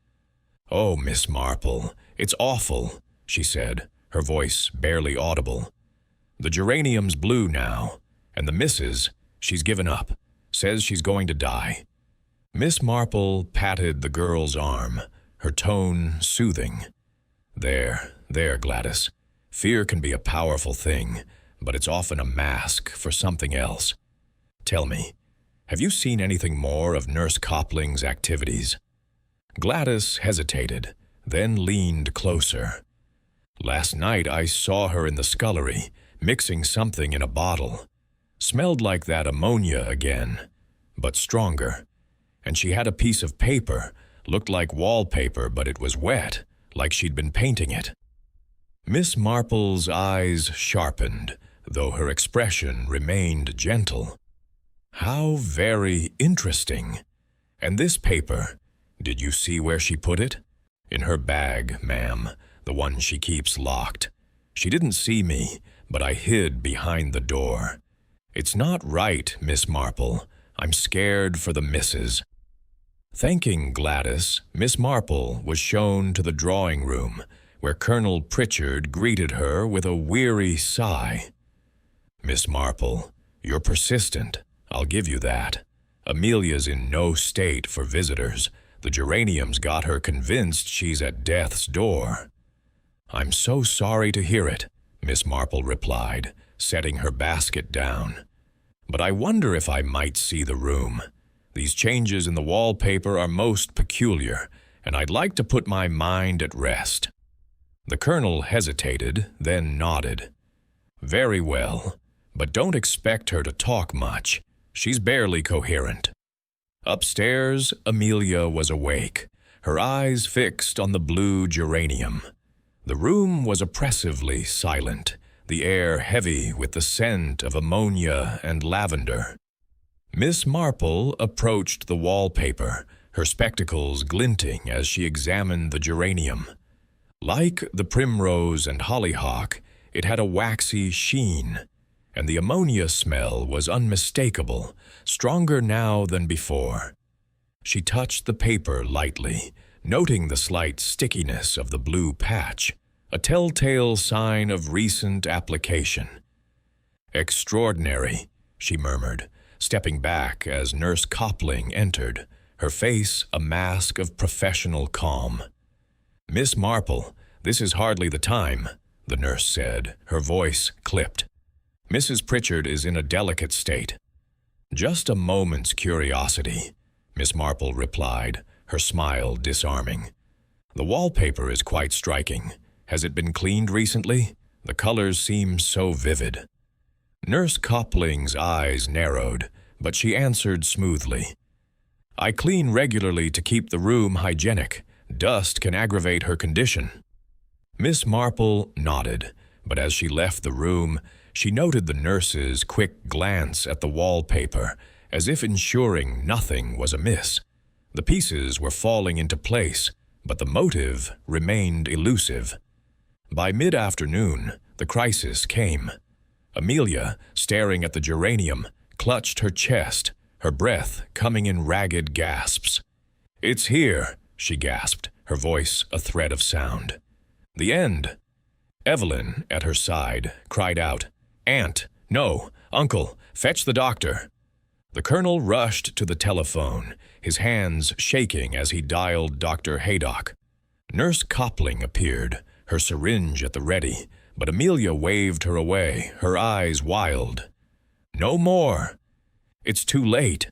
"Oh, Miss Marple, it's awful," she said, her voice barely audible. "The geranium's blue now, and the missus, she's given up, says she's going to die." Miss Marple patted the girl's arm, her tone soothing. There, Gladys. Fear can be a powerful thing, but it's often a mask for something else. Tell me, have you seen anything more of Nurse Copling's activities?" Gladys hesitated, then leaned closer. "Last night I saw her in the scullery, mixing something in a bottle. Smelled like that ammonia again, but stronger. And she had a piece of paper, looked like wallpaper, but it was wet, like she'd been painting it." Miss Marple's eyes sharpened, though her expression remained gentle. "How very interesting. And this paper, did you see where she put it?" "In her bag, ma'am, the one she keeps locked. She didn't see me, but I hid behind the door. It's not right, Miss Marple. I'm scared for the missus." Thanking Gladys, Miss Marple was shown to the drawing room, where Colonel Pritchard greeted her with a weary sigh. "Miss Marple, you're persistent, I'll give you that. Amelia's in no state for visitors. The geraniums got her convinced she's at death's door." "I'm so sorry to hear it," Miss Marple replied, setting her basket down. "But I wonder if I might see the room. These changes in the wallpaper are most peculiar, and I'd like to put my mind at rest." The colonel hesitated, then nodded. "Very well, but don't expect her to talk much. She's barely coherent." Upstairs, Amelia was awake, her eyes fixed on the blue geranium. The room was oppressively silent, the air heavy with the scent of ammonia and lavender. Miss Marple approached the wallpaper, her spectacles glinting as she examined the geranium. Like the primrose and hollyhock, it had a waxy sheen, and the ammonia smell was unmistakable, stronger now than before. She touched the paper lightly, noting the slight stickiness of the blue patch, a telltale sign of recent application. "Extraordinary," she murmured, stepping back as Nurse Copling entered, her face a mask of professional calm. "Miss Marple, this is hardly the time," the nurse said, her voice clipped. "Mrs. Pritchard is in a delicate state." "Just a moment's curiosity," Miss Marple replied, her smile disarming. "The wallpaper is quite striking. Has it been cleaned recently? The colors seem so vivid." Nurse Copling's eyes narrowed, but she answered smoothly. "I clean regularly to keep the room hygienic. Dust can aggravate her condition." Miss Marple nodded, but as she left the room, she noted the nurse's quick glance at the wallpaper, as if ensuring nothing was amiss. The pieces were falling into place, but the motive remained elusive. By mid-afternoon, the crisis came. Amelia, staring at the geranium, clutched her chest, her breath coming in ragged gasps. "It's here," she gasped, her voice a thread of sound. "The end." Evelyn, at her side, cried out, "Aunt, no, Uncle, fetch the doctor." The colonel rushed to the telephone, his hands shaking as he dialed Dr. Haydock. Nurse Copling appeared, her syringe at the ready, but Amelia waved her away, her eyes wild. "No more. It's too late."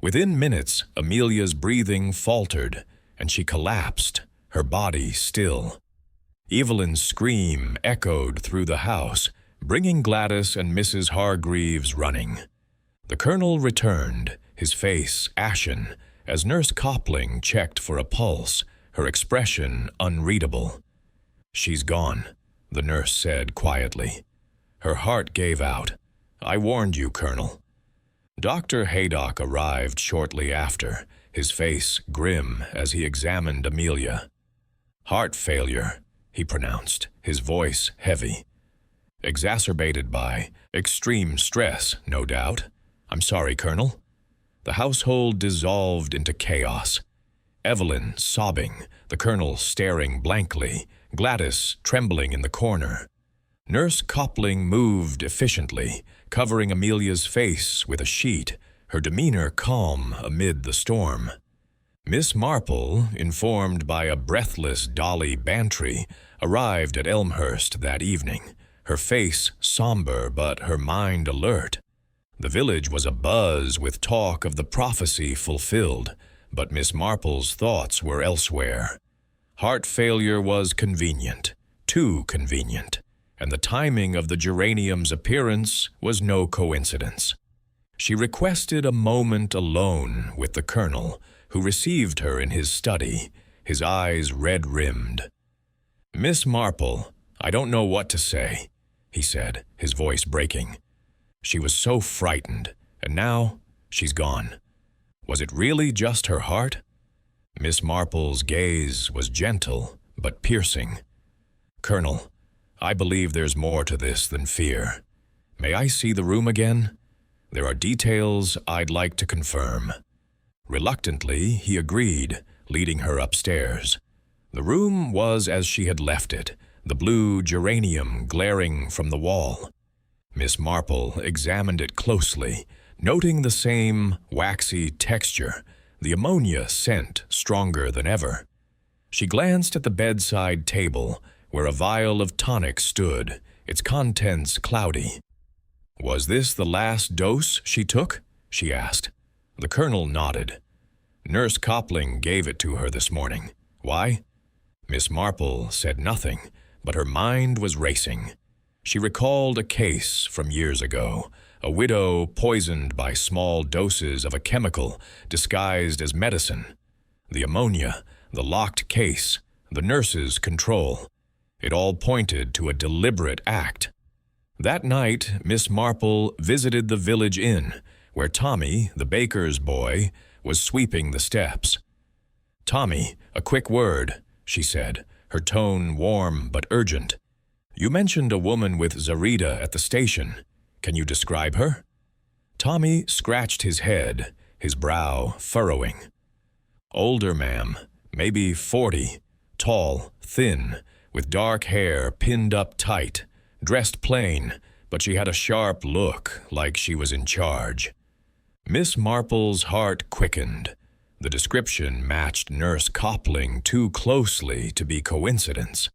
Within minutes, Amelia's breathing faltered, and she collapsed, her body still. Evelyn's scream echoed through the house, bringing Gladys and Mrs. Hargreaves running. The colonel returned, his face ashen, as Nurse Copling checked for a pulse, her expression unreadable. "She's gone," the nurse said quietly. Her heart gave out. "I warned you, Colonel." Dr. Haydock arrived shortly after, his face grim as he examined Amelia. "Heart failure," he pronounced, his voice heavy. "Exacerbated by extreme stress, no doubt. I'm sorry, Colonel." The household dissolved into chaos. Evelyn sobbing, the colonel staring blankly, Gladys trembling in the corner. Nurse Copling moved efficiently, covering Amelia's face with a sheet, her demeanor calm amid the storm. Miss Marple, informed by a breathless Dolly Bantry, arrived at Elmhurst that evening, her face somber but her mind alert. The village was abuzz with talk of the prophecy fulfilled, but Miss Marple's thoughts were elsewhere. Heart failure was convenient, too convenient, and the timing of the geranium's appearance was no coincidence. She requested a moment alone with the colonel, who received her in his study, his eyes red-rimmed. "Miss Marple, I don't know what to say," he said, his voice breaking. "She was so frightened, and now she's gone. Was it really just her heart?" Miss Marple's gaze was gentle but piercing. "Colonel, I believe there's more to this than fear. May I see the room again? There are details I'd like to confirm." Reluctantly, he agreed, leading her upstairs. The room was as she had left it, the blue geranium glaring from the wall. Miss Marple examined it closely, noting the same waxy texture, the ammonia scent stronger than ever. She glanced at the bedside table, where a vial of tonic stood, its contents cloudy. "Was this the last dose she took?" she asked. The colonel nodded. "Nurse Copling gave it to her this morning. Why?" Miss Marple said nothing, but her mind was racing. She recalled a case from years ago, a widow poisoned by small doses of a chemical disguised as medicine. The ammonia, the locked case, the nurse's control. It all pointed to a deliberate act. That night, Miss Marple visited the village inn, where Tommy, the baker's boy, was sweeping the steps. "Tommy, a quick word," she said, her tone warm but urgent. "You mentioned a woman with Zarita at the station. Can you describe her?" Tommy scratched his head, his brow furrowing. "Older, ma'am, maybe 40, tall, thin, with dark hair pinned up tight, dressed plain, but she had a sharp look, like she was in charge." Miss Marple's heart quickened. The description matched Nurse Copling too closely to be coincidence.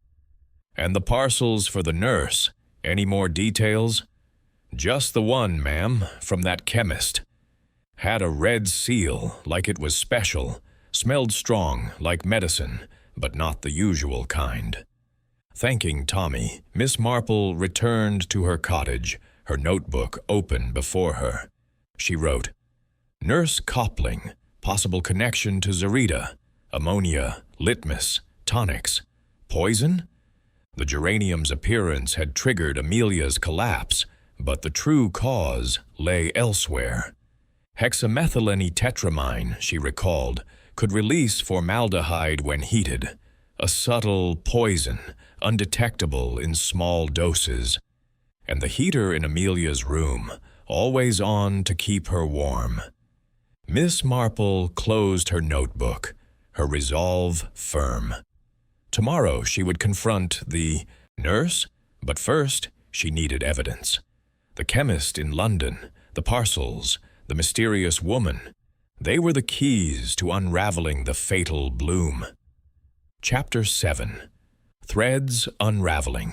"And the parcels for the nurse, any more details?" "Just the one, ma'am, from that chemist. Had a red seal, like it was special, smelled strong, like medicine, but not the usual kind." Thanking Tommy, Miss Marple returned to her cottage, her notebook open before her. She wrote, "Nurse Copling, possible connection to Zarita, ammonia, litmus, tonics, poison?" The geranium's appearance had triggered Amelia's collapse, but the true cause lay elsewhere. Hexamethylene-tetramine, she recalled, could release formaldehyde when heated, a subtle poison, undetectable in small doses. And the heater in Amelia's room, always on to keep her warm. Miss Marple closed her notebook, her resolve firm. Tomorrow she would confront the nurse, but first she needed evidence. The chemist in London, the parcels, the mysterious woman, they were the keys to unraveling the fatal bloom. Chapter 7. Threads Unraveling.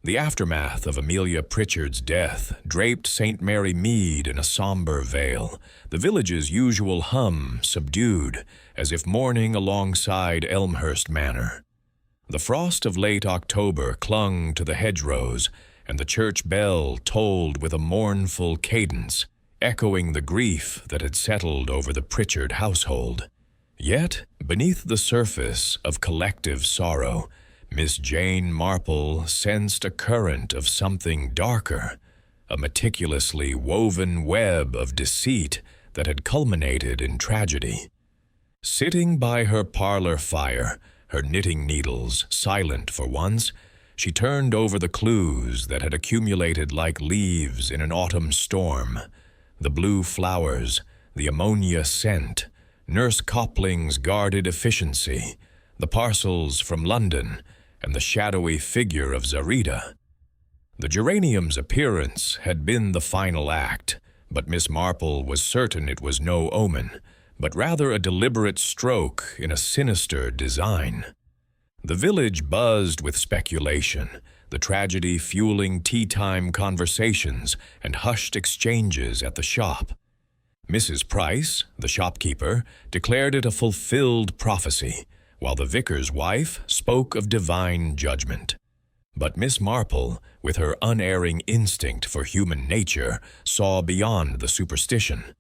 The aftermath of Amelia Pritchard's death draped St. Mary Mead in a somber veil, the village's usual hum subdued, as if mourning alongside Elmhurst Manor. The frost of late October clung to the hedgerows, and the church bell tolled with a mournful cadence, echoing the grief that had settled over the Pritchard household. Yet, beneath the surface of collective sorrow, Miss Jane Marple sensed a current of something darker, a meticulously woven web of deceit that had culminated in tragedy. Sitting by her parlor fire, her knitting needles silent for once, she turned over the clues that had accumulated like leaves in an autumn storm. The blue flowers, the ammonia scent, Nurse Copling's guarded efficiency, the parcels from London, and the shadowy figure of Zarita. The geranium's appearance had been the final act, but Miss Marple was certain it was no omen, but rather a deliberate stroke in a sinister design. The village buzzed with speculation, the tragedy fueling tea-time conversations and hushed exchanges at the shop. Mrs. Price, the shopkeeper, declared it a fulfilled prophecy, while the vicar's wife spoke of divine judgment. But Miss Marple, with her unerring instinct for human nature, saw beyond the superstition.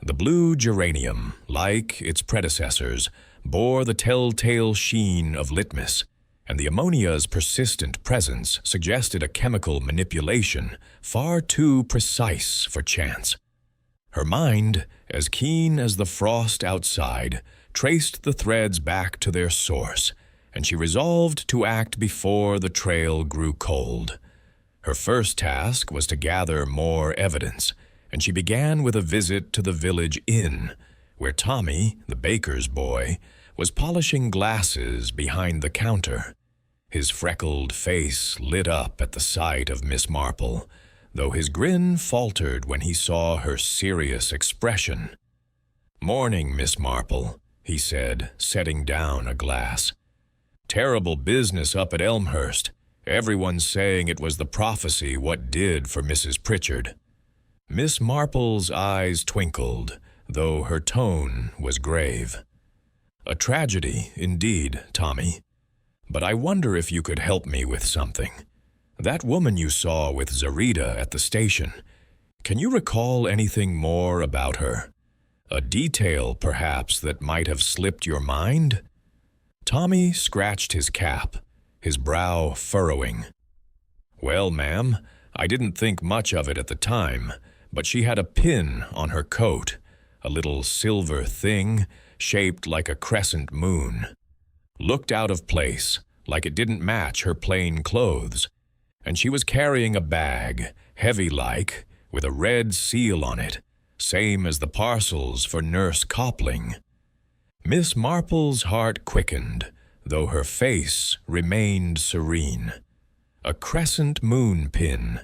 The blue geranium, like its predecessors, bore the telltale sheen of litmus, and the ammonia's persistent presence suggested a chemical manipulation far too precise for chance. Her mind, as keen as the frost outside, traced the threads back to their source, and she resolved to act before the trail grew cold. Her first task was to gather more evidence, and she began with a visit to the village inn, where Tommy, the baker's boy, was polishing glasses behind the counter. His freckled face lit up at the sight of Miss Marple, though his grin faltered when he saw her serious expression. "Morning, Miss Marple," he said, setting down a glass. "Terrible business up at Elmhurst. Everyone's saying it was the prophecy what did for Mrs. Pritchard." Miss Marple's eyes twinkled, though her tone was grave. "A tragedy, indeed, Tommy. But I wonder if you could help me with something. That woman you saw with Zarita at the station, can you recall anything more about her? A detail, perhaps, that might have slipped your mind?" Tommy scratched his cap, his brow furrowing. "Well, ma'am, I didn't think much of it at the time, but she had a pin on her coat, a little silver thing shaped like a crescent moon. Looked out of place, like it didn't match her plain clothes, and she was carrying a bag, heavy-like, with a red seal on it, same as the parcels for Nurse Copling." Miss Marple's heart quickened, though her face remained serene. A crescent moon pin,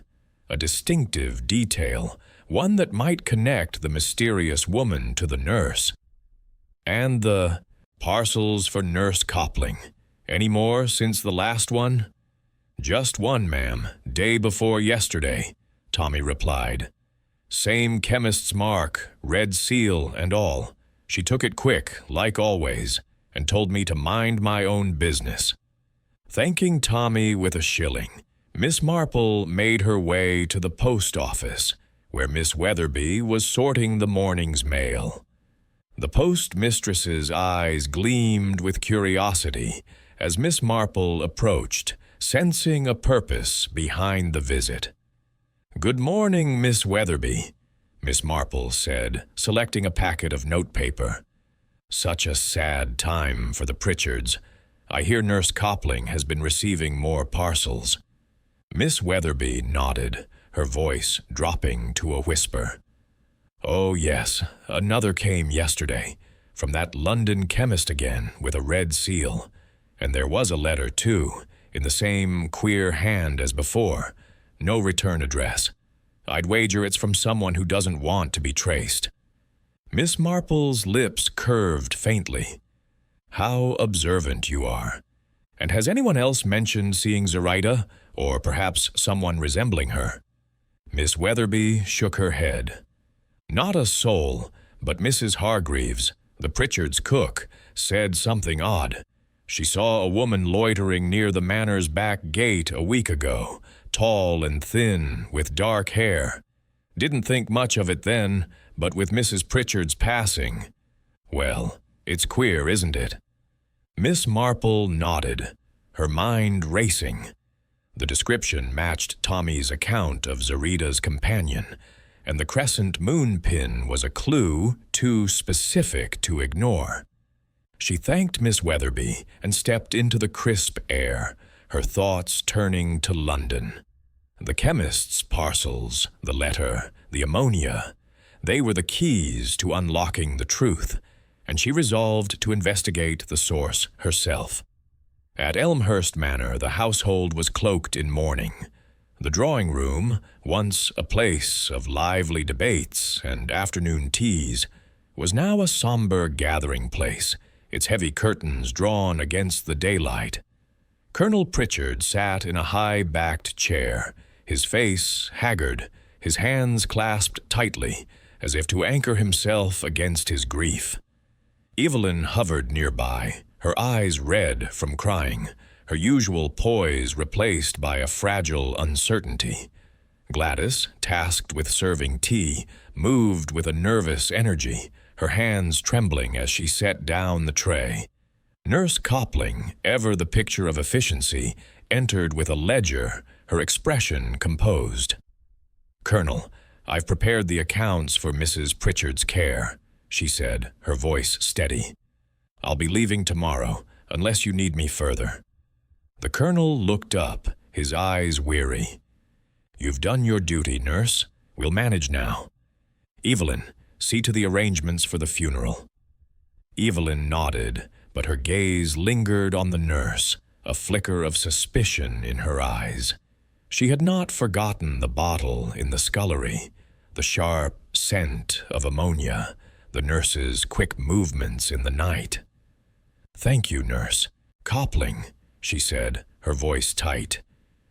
a distinctive detail, one that might connect the mysterious woman to the nurse. "And the parcels for Nurse Copling. Any more since the last one?" "Just one, ma'am, day before yesterday," Tommy replied. "Same chemist's mark, red seal and all. She took it quick, like always, and told me to mind my own business." Thanking Tommy with a shilling, Miss Marple made her way to the post office, where Miss Weatherby was sorting the morning's mail. The postmistress's eyes gleamed with curiosity as Miss Marple approached, sensing a purpose behind the visit. "Good morning, Miss Weatherby," Miss Marple said, selecting a packet of notepaper. "Such a sad time for the Pritchards. I hear Nurse Copling has been receiving more parcels." Miss Weatherby nodded, her voice dropping to a whisper. "Oh, yes, another came yesterday, from that London chemist again, with a red seal. And there was a letter, too, in the same queer hand as before. No return address. I'd wager it's from someone who doesn't want to be traced." Miss Marple's lips curved faintly. "How observant you are. And has anyone else mentioned seeing Zarita, or perhaps someone resembling her?" Miss Weatherby shook her head. "Not a soul, but Mrs. Hargreaves, the Pritchards' cook, said something odd. She saw a woman loitering near the manor's back gate a week ago, tall and thin, with dark hair. Didn't think much of it then, but with Mrs. Pritchard's passing, well, it's queer, isn't it?" Miss Marple nodded, her mind racing. The description matched Tommy's account of Zarita's companion, and the crescent moon pin was a clue too specific to ignore. She thanked Miss Weatherby and stepped into the crisp air, her thoughts turning to London. The chemist's parcels, the letter, the ammonia, they were the keys to unlocking the truth, and she resolved to investigate the source herself. At Elmhurst Manor, the household was cloaked in mourning. The drawing room, once a place of lively debates and afternoon teas, was now a somber gathering place, its heavy curtains drawn against the daylight. Colonel Pritchard sat in a high-backed chair, his face haggard, his hands clasped tightly, as if to anchor himself against his grief. Evelyn hovered nearby, her eyes red from crying, her usual poise replaced by a fragile uncertainty. Gladys, tasked with serving tea, moved with a nervous energy, her hands trembling as she set down the tray. Nurse Copling, ever the picture of efficiency, entered with a ledger, her expression composed. "Colonel, I've prepared the accounts for Mrs. Pritchard's care," she said, her voice steady. I'll be leaving tomorrow, unless you need me further." The colonel looked up, his eyes weary. "You've done your duty, nurse. We'll manage now. Evelyn, see to the arrangements for the funeral." Evelyn nodded, but her gaze lingered on the nurse, a flicker of suspicion in her eyes. She had not forgotten the bottle in the scullery, the sharp scent of ammonia, the nurse's quick movements in the night. "Thank you, nurse. Coupling," she said, her voice tight.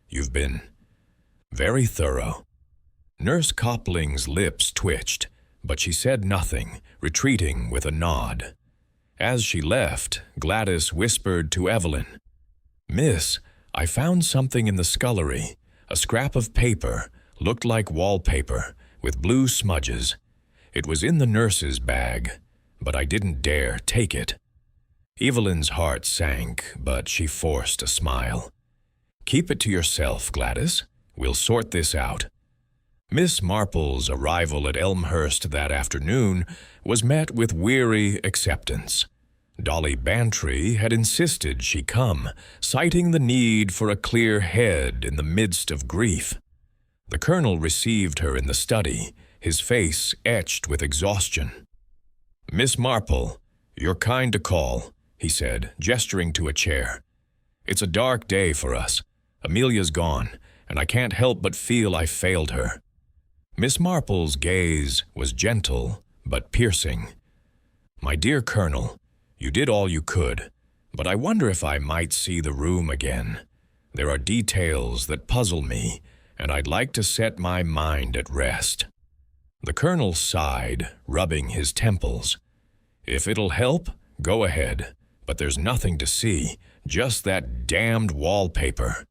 "You've been very thorough." Nurse Coppling's lips twitched, but she said nothing, retreating with a nod. As she left, Gladys whispered to Evelyn, "Miss, I found something in the scullery, a scrap of paper, looked like wallpaper, with blue smudges. It was in the nurse's bag, but I didn't dare take it." Evelyn's heart sank, but she forced a smile. "Keep it to yourself, Gladys. We'll sort this out." Miss Marple's arrival at Elmhurst that afternoon was met with weary acceptance. Dolly Bantry had insisted she come, citing the need for a clear head in the midst of grief. The colonel received her in the study, his face etched with exhaustion. "Miss Marple, you're kind to call," he said, gesturing to a chair. "It's a dark day for us. Amelia's gone, and I can't help but feel I failed her." Miss Marple's gaze was gentle but piercing. "My dear Colonel, you did all you could, but I wonder if I might see the room again. There are details that puzzle me, and I'd like to set my mind at rest." The colonel sighed, rubbing his temples. "If it'll help, go ahead, but there's nothing to see, just that damned wallpaper."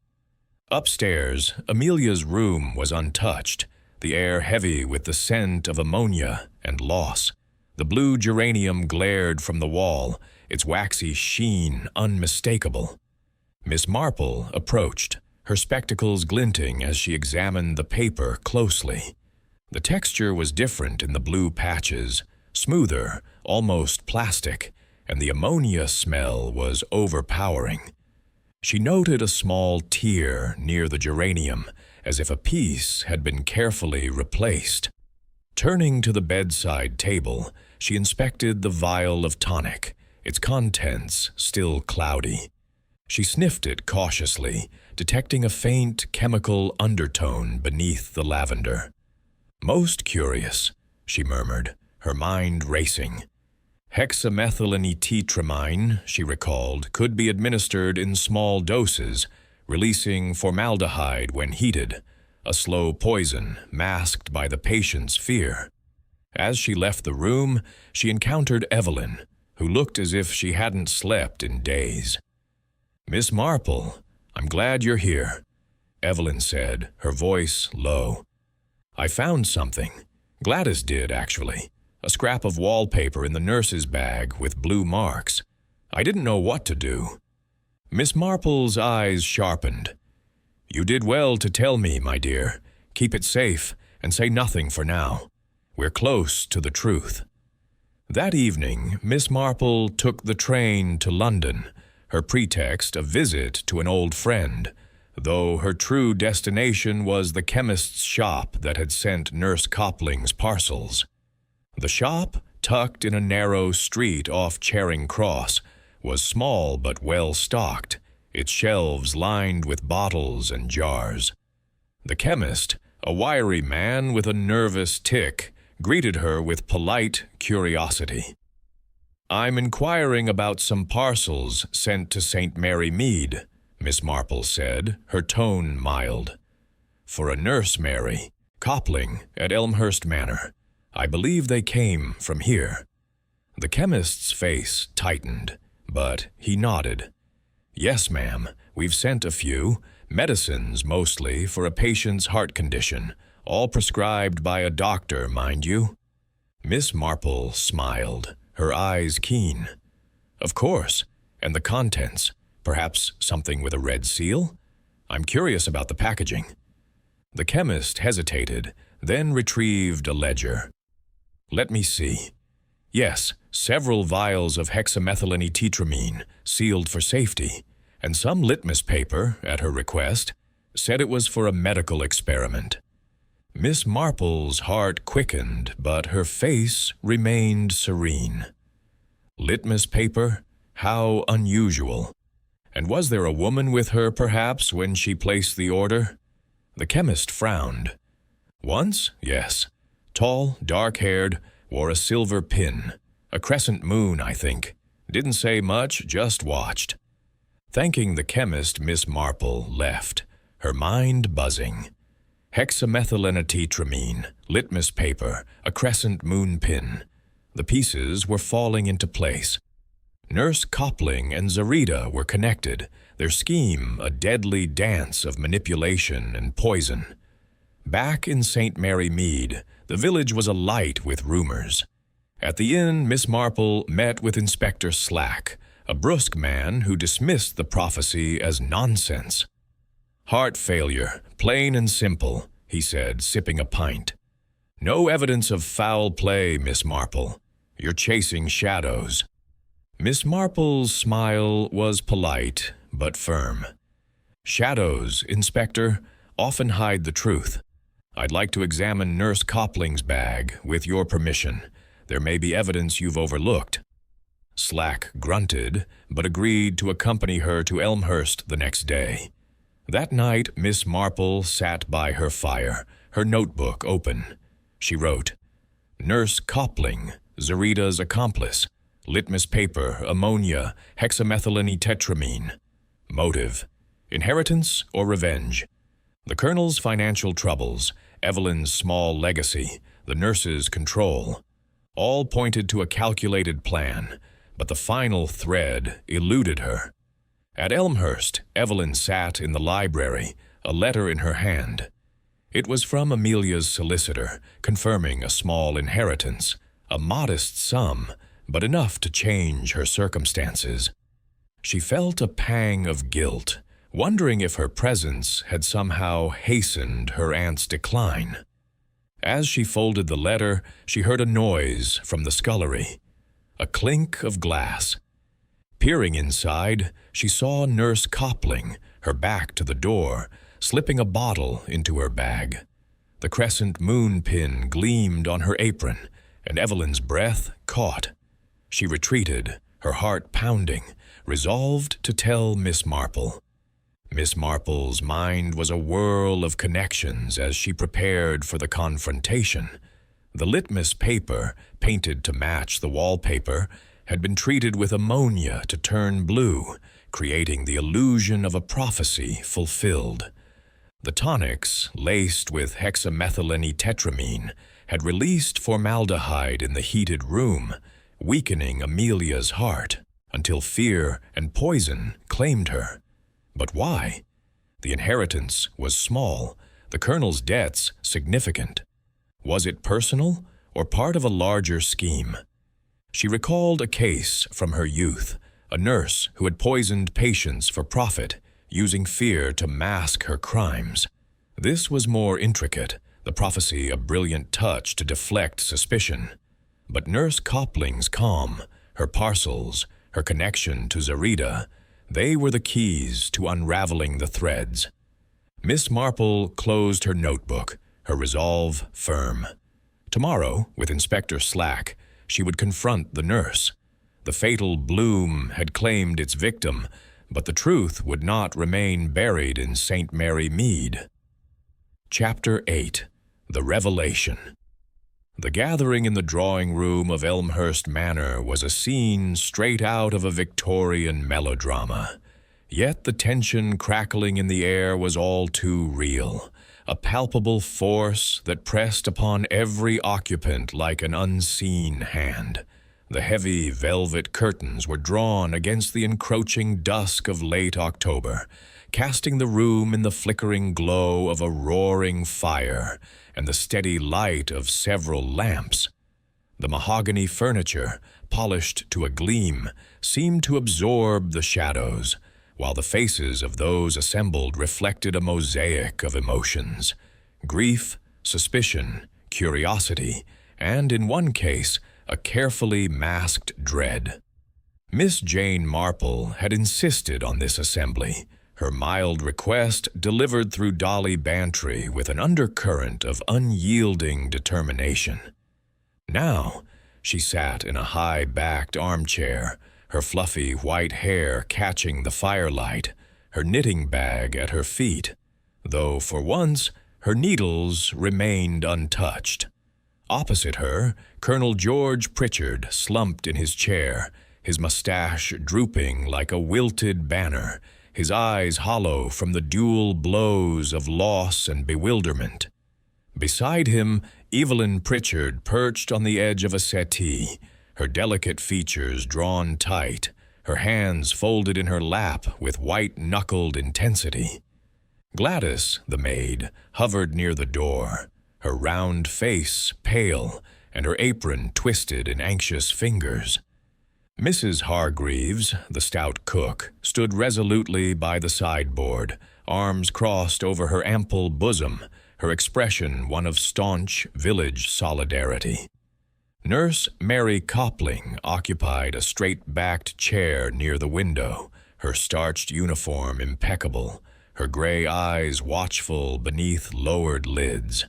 Upstairs, Amelia's room was untouched, the air heavy with the scent of ammonia and loss. The blue geranium glared from the wall, its waxy sheen unmistakable. Miss Marple approached, her spectacles glinting as she examined the paper closely. The texture was different in the blue patches, smoother, almost plastic, and the ammonia smell was overpowering. She noted a small tear near the geranium, as if a piece had been carefully replaced. Turning to the bedside table, she inspected the vial of tonic, its contents still cloudy. She sniffed it cautiously, detecting a faint chemical undertone beneath the lavender. "Most curious," she murmured, her mind racing. Hexamethylene-tetramine, she recalled, could be administered in small doses, releasing formaldehyde when heated, a slow poison masked by the patient's fear. As she left the room, she encountered Evelyn, who looked as if she hadn't slept in days. "Miss Marple, I'm glad you're here," Evelyn said, her voice low. "I found something. Gladys did, actually. A scrap of wallpaper in the nurse's bag with blue marks. I didn't know what to do." Miss Marple's eyes sharpened. "You did well to tell me, my dear. Keep it safe and say nothing for now. We're close to the truth." That evening, Miss Marple took the train to London, her pretext a visit to an old friend, though her true destination was the chemist's shop that had sent Nurse Copling's parcels. The shop, tucked in a narrow street off Charing Cross, was small but well-stocked, its shelves lined with bottles and jars. The chemist, a wiry man with a nervous tic, greeted her with polite curiosity. "I'm inquiring about some parcels sent to St. Mary Mead," Miss Marple said, her tone mild. "For a nurse, Mary, Copling, at Elmhurst Manor. I believe they came from here." The chemist's face tightened, but he nodded. "Yes, ma'am, we've sent a few, medicines mostly for a patient's heart condition, all prescribed by a doctor, mind you." Miss Marple smiled, her eyes keen. "Of course, and the contents, perhaps something with a red seal? I'm curious about the packaging." The chemist hesitated, then retrieved a ledger. "Let me see." Yes, several vials of hexamethylene sealed for safety, and some litmus paper, at her request, said it was for a medical experiment. Miss Marple's heart quickened, but her face remained serene. Litmus paper? How unusual. And was there a woman with her, perhaps, when she placed the order? The chemist frowned. Once, yes. Tall, dark-haired, wore a silver pin. A crescent moon, I think. Didn't say much, just watched. Thanking the chemist, Miss Marple left, her mind buzzing. Hexamethylene, litmus paper, a crescent moon pin. The pieces were falling into place. Nurse Copling and Zarita were connected, their scheme a deadly dance of manipulation and poison. Back in St. Mary Mead, the village was alight with rumors. At the inn, Miss Marple met with Inspector Slack, a brusque man who dismissed the prophecy as nonsense. "Heart failure, plain and simple," he said, sipping a pint. "No evidence of foul play, Miss Marple. You're chasing shadows." Miss Marple's smile was polite, but firm. "Shadows, Inspector, often hide the truth. I'd like to examine Nurse Copling's bag, with your permission. There may be evidence you've overlooked." Slack grunted, but agreed to accompany her to Elmhurst the next day. That night, Miss Marple sat by her fire, her notebook open. She wrote, "Nurse Copling, Zarita's accomplice. Litmus paper, ammonia, hexamethylene. Motive: inheritance or revenge. The Colonel's financial troubles, Evelyn's small legacy, the nurse's control. All pointed to a calculated plan, but the final thread eluded her. At Elmhurst, Evelyn sat in the library, a letter in her hand. It was from Amelia's solicitor, confirming a small inheritance, a modest sum, but enough to change her circumstances. She felt a pang of guilt, wondering if her presence had somehow hastened her aunt's decline. As she folded the letter, she heard a noise from the scullery, a clink of glass. Peering inside, she saw Nurse Copling, her back to the door, slipping a bottle into her bag. The crescent moon pin gleamed on her apron, and Evelyn's breath caught. She retreated, her heart pounding, resolved to tell Miss Marple. Miss Marple's mind was a whirl of connections as she prepared for the confrontation. The litmus paper, painted to match the wallpaper, had been treated with ammonia to turn blue, creating the illusion of a prophecy fulfilled. The tonics, laced with hexamethylene, had released formaldehyde in the heated room, weakening Amelia's heart, until fear and poison claimed her. But why? The inheritance was small, the Colonel's debts significant. Was it personal, or part of a larger scheme? She recalled a case from her youth, a nurse who had poisoned patients for profit, using fear to mask her crimes. This was more intricate, the prophecy a brilliant touch to deflect suspicion. But Nurse Copling's calm, her parcels, her connection to Zarita, they were the keys to unraveling the threads. Miss Marple closed her notebook, her resolve firm. Tomorrow, with Inspector Slack, she would confront the nurse. The fatal bloom had claimed its victim, but the truth would not remain buried in St. Mary Mead. Chapter 8. The Revelation. The gathering in the drawing-room of Elmhurst Manor was a scene straight out of a Victorian melodrama. Yet the tension crackling in the air was all too real, a palpable force that pressed upon every occupant like an unseen hand. The heavy velvet curtains were drawn against the encroaching dusk of late October, casting the room in the flickering glow of a roaring fire and the steady light of several lamps. The mahogany furniture, polished to a gleam, seemed to absorb the shadows, while the faces of those assembled reflected a mosaic of emotions: grief, suspicion, curiosity, and, in one case, a carefully masked dread. Miss Jane Marple had insisted on this assembly, her mild request delivered through Dolly Bantry with an undercurrent of unyielding determination. Now, she sat in a high-backed armchair, her fluffy white hair catching the firelight, her knitting bag at her feet, though for once her needles remained untouched. Opposite her, Colonel George Pritchard slumped in his chair, his mustache drooping like a wilted banner, his eyes hollow from the dual blows of loss and bewilderment. Beside him, Evelyn Pritchard perched on the edge of a settee, her delicate features drawn tight, her hands folded in her lap with white-knuckled intensity. Gladys, the maid, hovered near the door, her round face pale and her apron twisted in anxious fingers. Mrs. Hargreaves, the stout cook, stood resolutely by the sideboard, arms crossed over her ample bosom, her expression one of staunch village solidarity. Nurse Mary Copling occupied a straight-backed chair near the window, her starched uniform impeccable, her gray eyes watchful beneath lowered lids.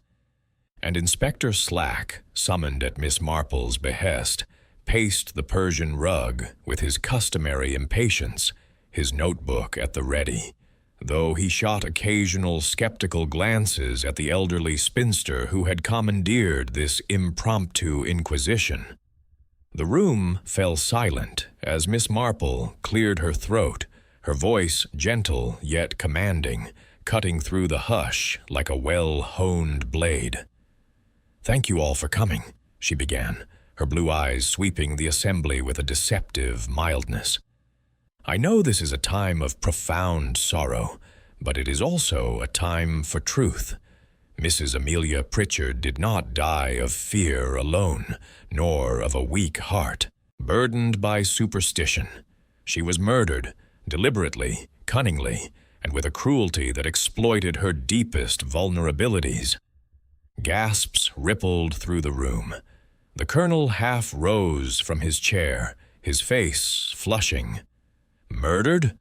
And Inspector Slack, summoned at Miss Marple's behest, paced the Persian rug with his customary impatience, his notebook at the ready, though he shot occasional skeptical glances at the elderly spinster who had commandeered this impromptu inquisition. The room fell silent as Miss Marple cleared her throat, her voice gentle yet commanding, cutting through the hush like a well-honed blade. "Thank you all for coming," she began, her blue eyes sweeping the assembly with a deceptive mildness. "I know this is a time of profound sorrow, but it is also a time for truth. Mrs. Amelia Pritchard did not die of fear alone, nor of a weak heart, burdened by superstition. She was murdered, deliberately, cunningly, and with a cruelty that exploited her deepest vulnerabilities." Gasps rippled through the room. The colonel half rose from his chair, his face flushing. "Murdered?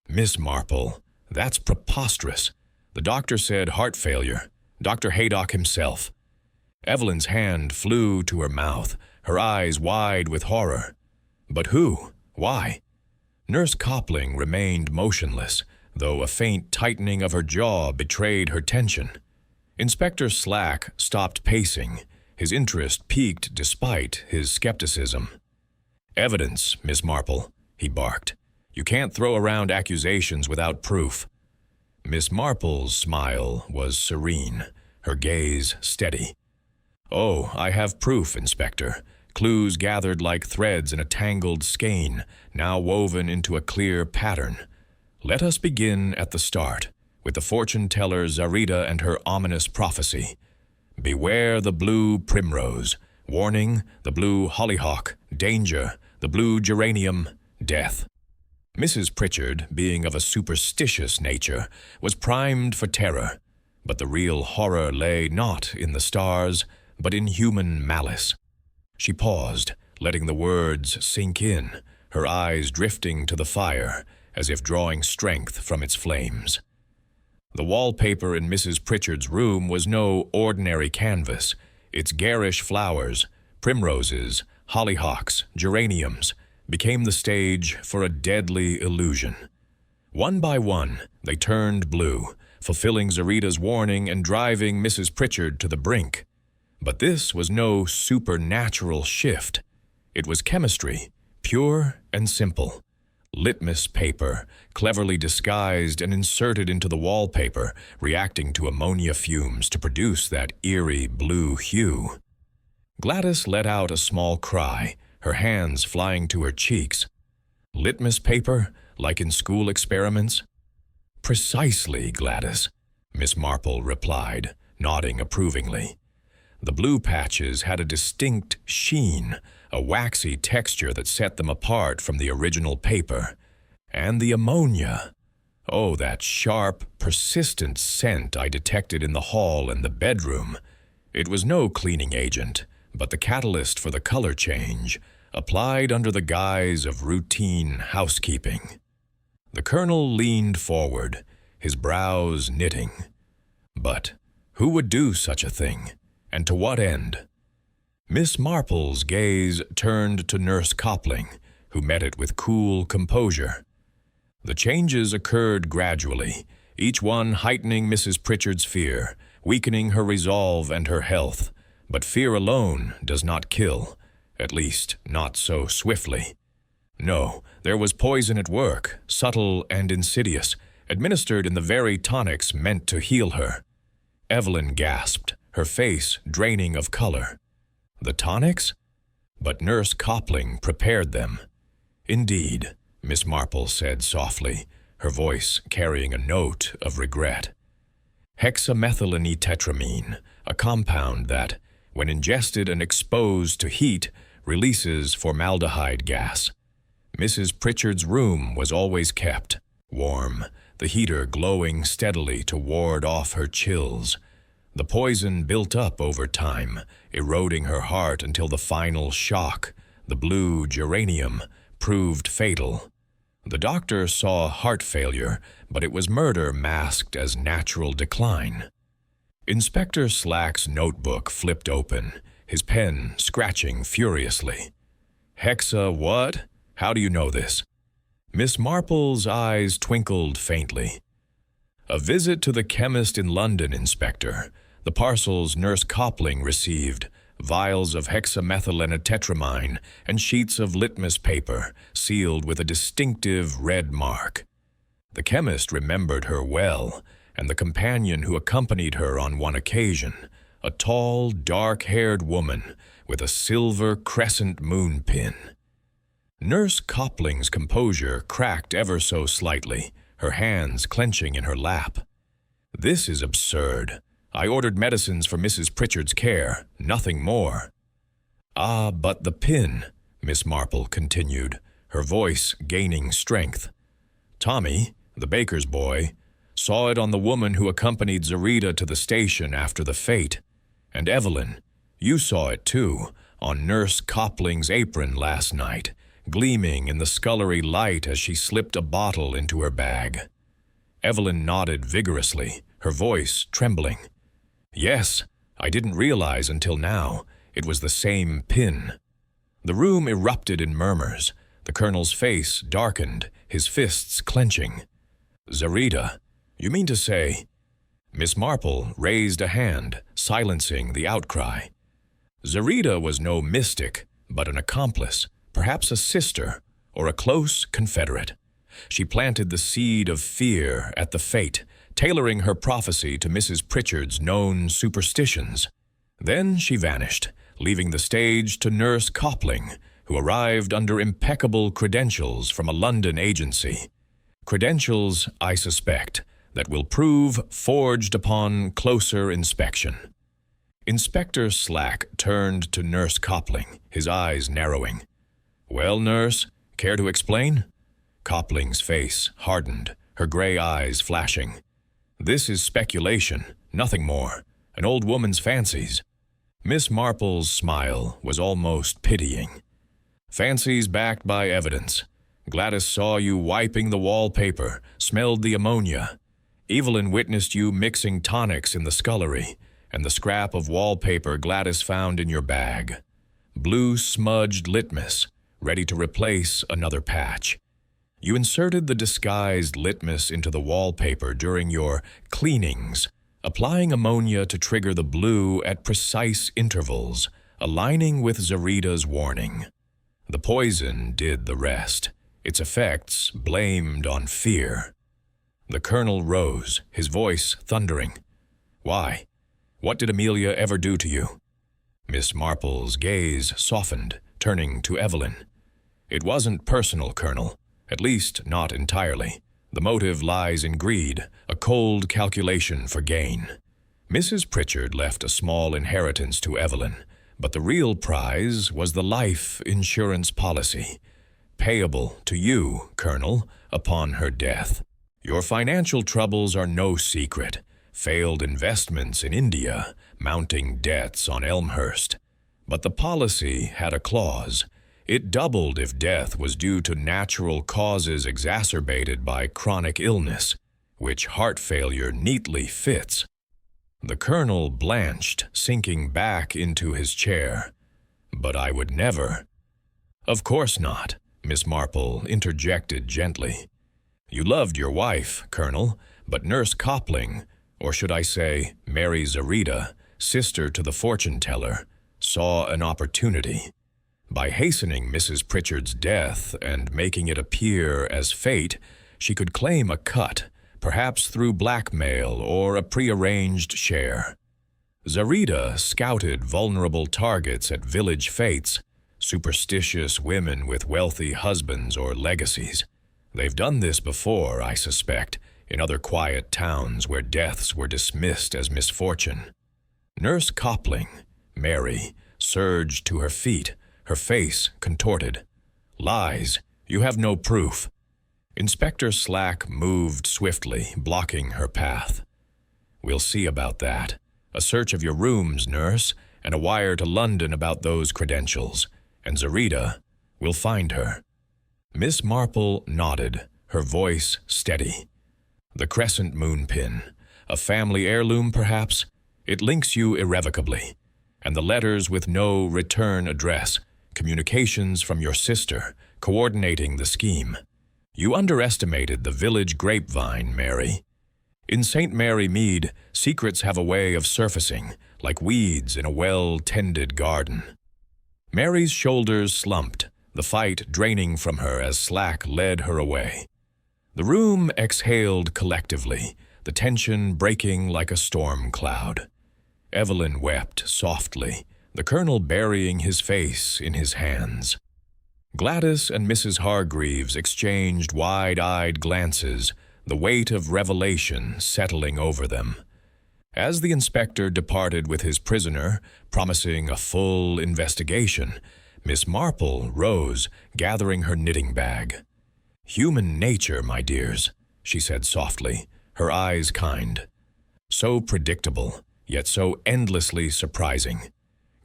Miss Marple, that's preposterous. The doctor said heart failure. Dr. Haydock himself." Evelyn's hand flew to her mouth, her eyes wide with horror. "But who? Why?" Nurse Copling remained motionless, though a faint tightening of her jaw betrayed her tension. Inspector Slack stopped pacing, his interest piqued despite his skepticism. "Evidence, Miss Marple," he barked. "You can't throw around accusations without proof." Miss Marple's smile was serene, her gaze steady. "Oh, I have proof, Inspector. Clues gathered like threads in a tangled skein, now woven into a clear pattern. Let us begin at the start, with the fortune-teller Zarita and her ominous prophecy. Beware the blue primrose. Warning, the blue hollyhock. Danger, the blue geranium. Death." Mrs. Pritchard, being of a superstitious nature, was primed for terror, but the real horror lay not in the stars, but in human malice. She paused, letting the words sink in, her eyes drifting to the fire, as if drawing strength from its flames. The wallpaper in Mrs. Pritchard's room was no ordinary canvas. Its garish flowers, primroses, hollyhocks, geraniums, became the stage for a deadly illusion. One by one, they turned blue, fulfilling Zarita's warning and driving Mrs. Pritchard to the brink. But this was no supernatural shift. It was chemistry, pure and simple. Litmus paper, cleverly disguised and inserted into the wallpaper, reacting to ammonia fumes to produce that eerie blue hue. Gladys let out a small cry, her hands flying to her cheeks. "Litmus paper, like in school experiments?" "Precisely, Gladys," Miss Marple replied, nodding approvingly. The blue patches had a distinct sheen, a waxy texture that set them apart from the original paper. And the ammonia. Oh, that sharp, persistent scent I detected in the hall and the bedroom. It was no cleaning agent, but the catalyst for the color change applied under the guise of routine housekeeping. The colonel leaned forward, his brows knitting. But who would do such a thing, and to what end? Miss Marple's gaze turned to Nurse Copling, who met it with cool composure. The changes occurred gradually, each one heightening Mrs. Pritchard's fear, weakening her resolve and her health. But fear alone does not kill, at least not so swiftly. No, there was poison at work, subtle and insidious, administered in the very tonics meant to heal her. Evelyn gasped, her face draining of color. The tonics? But Nurse Copling prepared them. Indeed, Miss Marple said softly, her voice carrying a note of regret. Hexamethylenetetramine, a compound that, when ingested and exposed to heat, releases formaldehyde gas. Mrs. Pritchard's room was always kept warm, the heater glowing steadily to ward off her chills. The poison built up over time, eroding her heart until the final shock, the blue geranium, proved fatal. The doctor saw heart failure, but it was murder masked as natural decline. Inspector Slack's notebook flipped open, his pen scratching furiously. Hexa what? How do you know this? Miss Marple's eyes twinkled faintly. A visit to the chemist in London, Inspector. The parcels Nurse Copling received, vials of hexamethylenetetramine and sheets of litmus paper, sealed with a distinctive red mark. The chemist remembered her well, and the companion who accompanied her on one occasion, a tall, dark-haired woman with a silver crescent moon pin. Nurse Copling's composure cracked ever so slightly, her hands clenching in her lap. This is absurd. I ordered medicines for Mrs. Pritchard's care, nothing more. Ah, but the pin, Miss Marple continued, her voice gaining strength. Tommy, the baker's boy, saw it on the woman who accompanied Zarita to the station after the fete. And Evelyn, you saw it too, on Nurse Copling's apron last night, gleaming in the scullery light as she slipped a bottle into her bag. Evelyn nodded vigorously, her voice trembling. Yes, I didn't realize until now. It was the same pin. The room erupted in murmurs. The colonel's face darkened, his fists clenching. Zarita, you mean to say? Miss Marple raised a hand, silencing the outcry. Zarita was no mystic, but an accomplice, perhaps a sister, or a close confederate. She planted the seed of fear at the fete, tailoring her prophecy to Mrs. Pritchard's known superstitions. Then she vanished, leaving the stage to Nurse Copling, who arrived under impeccable credentials from a London agency. Credentials, I suspect, that will prove forged upon closer inspection. Inspector Slack turned to Nurse Copling, his eyes narrowing. Well, nurse, care to explain? Copling's face hardened, her gray eyes flashing. This is speculation, nothing more. An old woman's fancies. Miss Marple's smile was almost pitying. Fancies backed by evidence. Gladys saw you wiping the wallpaper, smelled the ammonia. Evelyn witnessed you mixing tonics in the scullery, and the scrap of wallpaper Gladys found in your bag. Blue smudged litmus, ready to replace another patch. You inserted the disguised litmus into the wallpaper during your cleanings, applying ammonia to trigger the blue at precise intervals, aligning with Zarita's warning. The poison did the rest, its effects blamed on fear. The colonel rose, his voice thundering. Why? What did Amelia ever do to you? Miss Marple's gaze softened, turning to Evelyn. It wasn't personal, Colonel. At least, not entirely. The motive lies in greed, a cold calculation for gain. Mrs. Pritchard left a small inheritance to Evelyn, but the real prize was the life insurance policy, payable to you, Colonel, upon her death. Your financial troubles are no secret. Failed investments in India, mounting debts on Elmhurst. But the policy had a clause. It doubled if death was due to natural causes exacerbated by chronic illness, which heart failure neatly fits. The colonel blanched, sinking back into his chair. But I would never. Of course not, Miss Marple interjected gently. You loved your wife, Colonel, but Nurse Copling, or should I say Mary Zarita, sister to the fortune-teller, saw an opportunity. By hastening Mrs. Pritchard's death and making it appear as fate, she could claim a cut, perhaps through blackmail or a prearranged share. Zarita scouted vulnerable targets at village fetes, superstitious women with wealthy husbands or legacies. They've done this before, I suspect, in other quiet towns where deaths were dismissed as misfortune. Nurse Copling, Mary, surged to her feet, her face contorted. Lies, you have no proof. Inspector Slack moved swiftly, blocking her path. We'll see about that. A search of your rooms, nurse, and a wire to London about those credentials. And Zarita, we'll find her. Miss Marple nodded, her voice steady. The crescent moon pin, a family heirloom perhaps? It links you irrevocably. And the letters with no return address, communications from your sister, coordinating the scheme. You underestimated the village grapevine, Mary. In St. Mary Mead, secrets have a way of surfacing, like weeds in a well-tended garden. Mary's shoulders slumped, the fight draining from her as Slack led her away. The room exhaled collectively, the tension breaking like a storm cloud. Evelyn wept softly, the colonel burying his face in his hands. Gladys and Mrs. Hargreaves exchanged wide-eyed glances, the weight of revelation settling over them. As the inspector departed with his prisoner, promising a full investigation, Miss Marple rose, gathering her knitting bag. "Human nature, my dears," she said softly, her eyes kind. "So predictable, yet so endlessly surprising.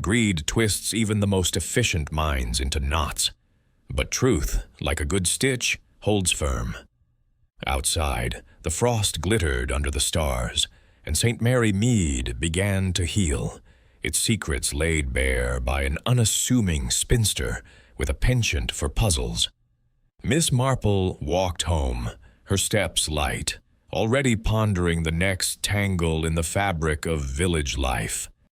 Greed twists even the most efficient minds into knots. But truth, like a good stitch, holds firm." Outside, the frost glittered under the stars, and St. Mary Mead began to heal, its secrets laid bare by an unassuming spinster with a penchant for puzzles. Miss Marple walked home, her steps light, already pondering the next tangle in the fabric of village life.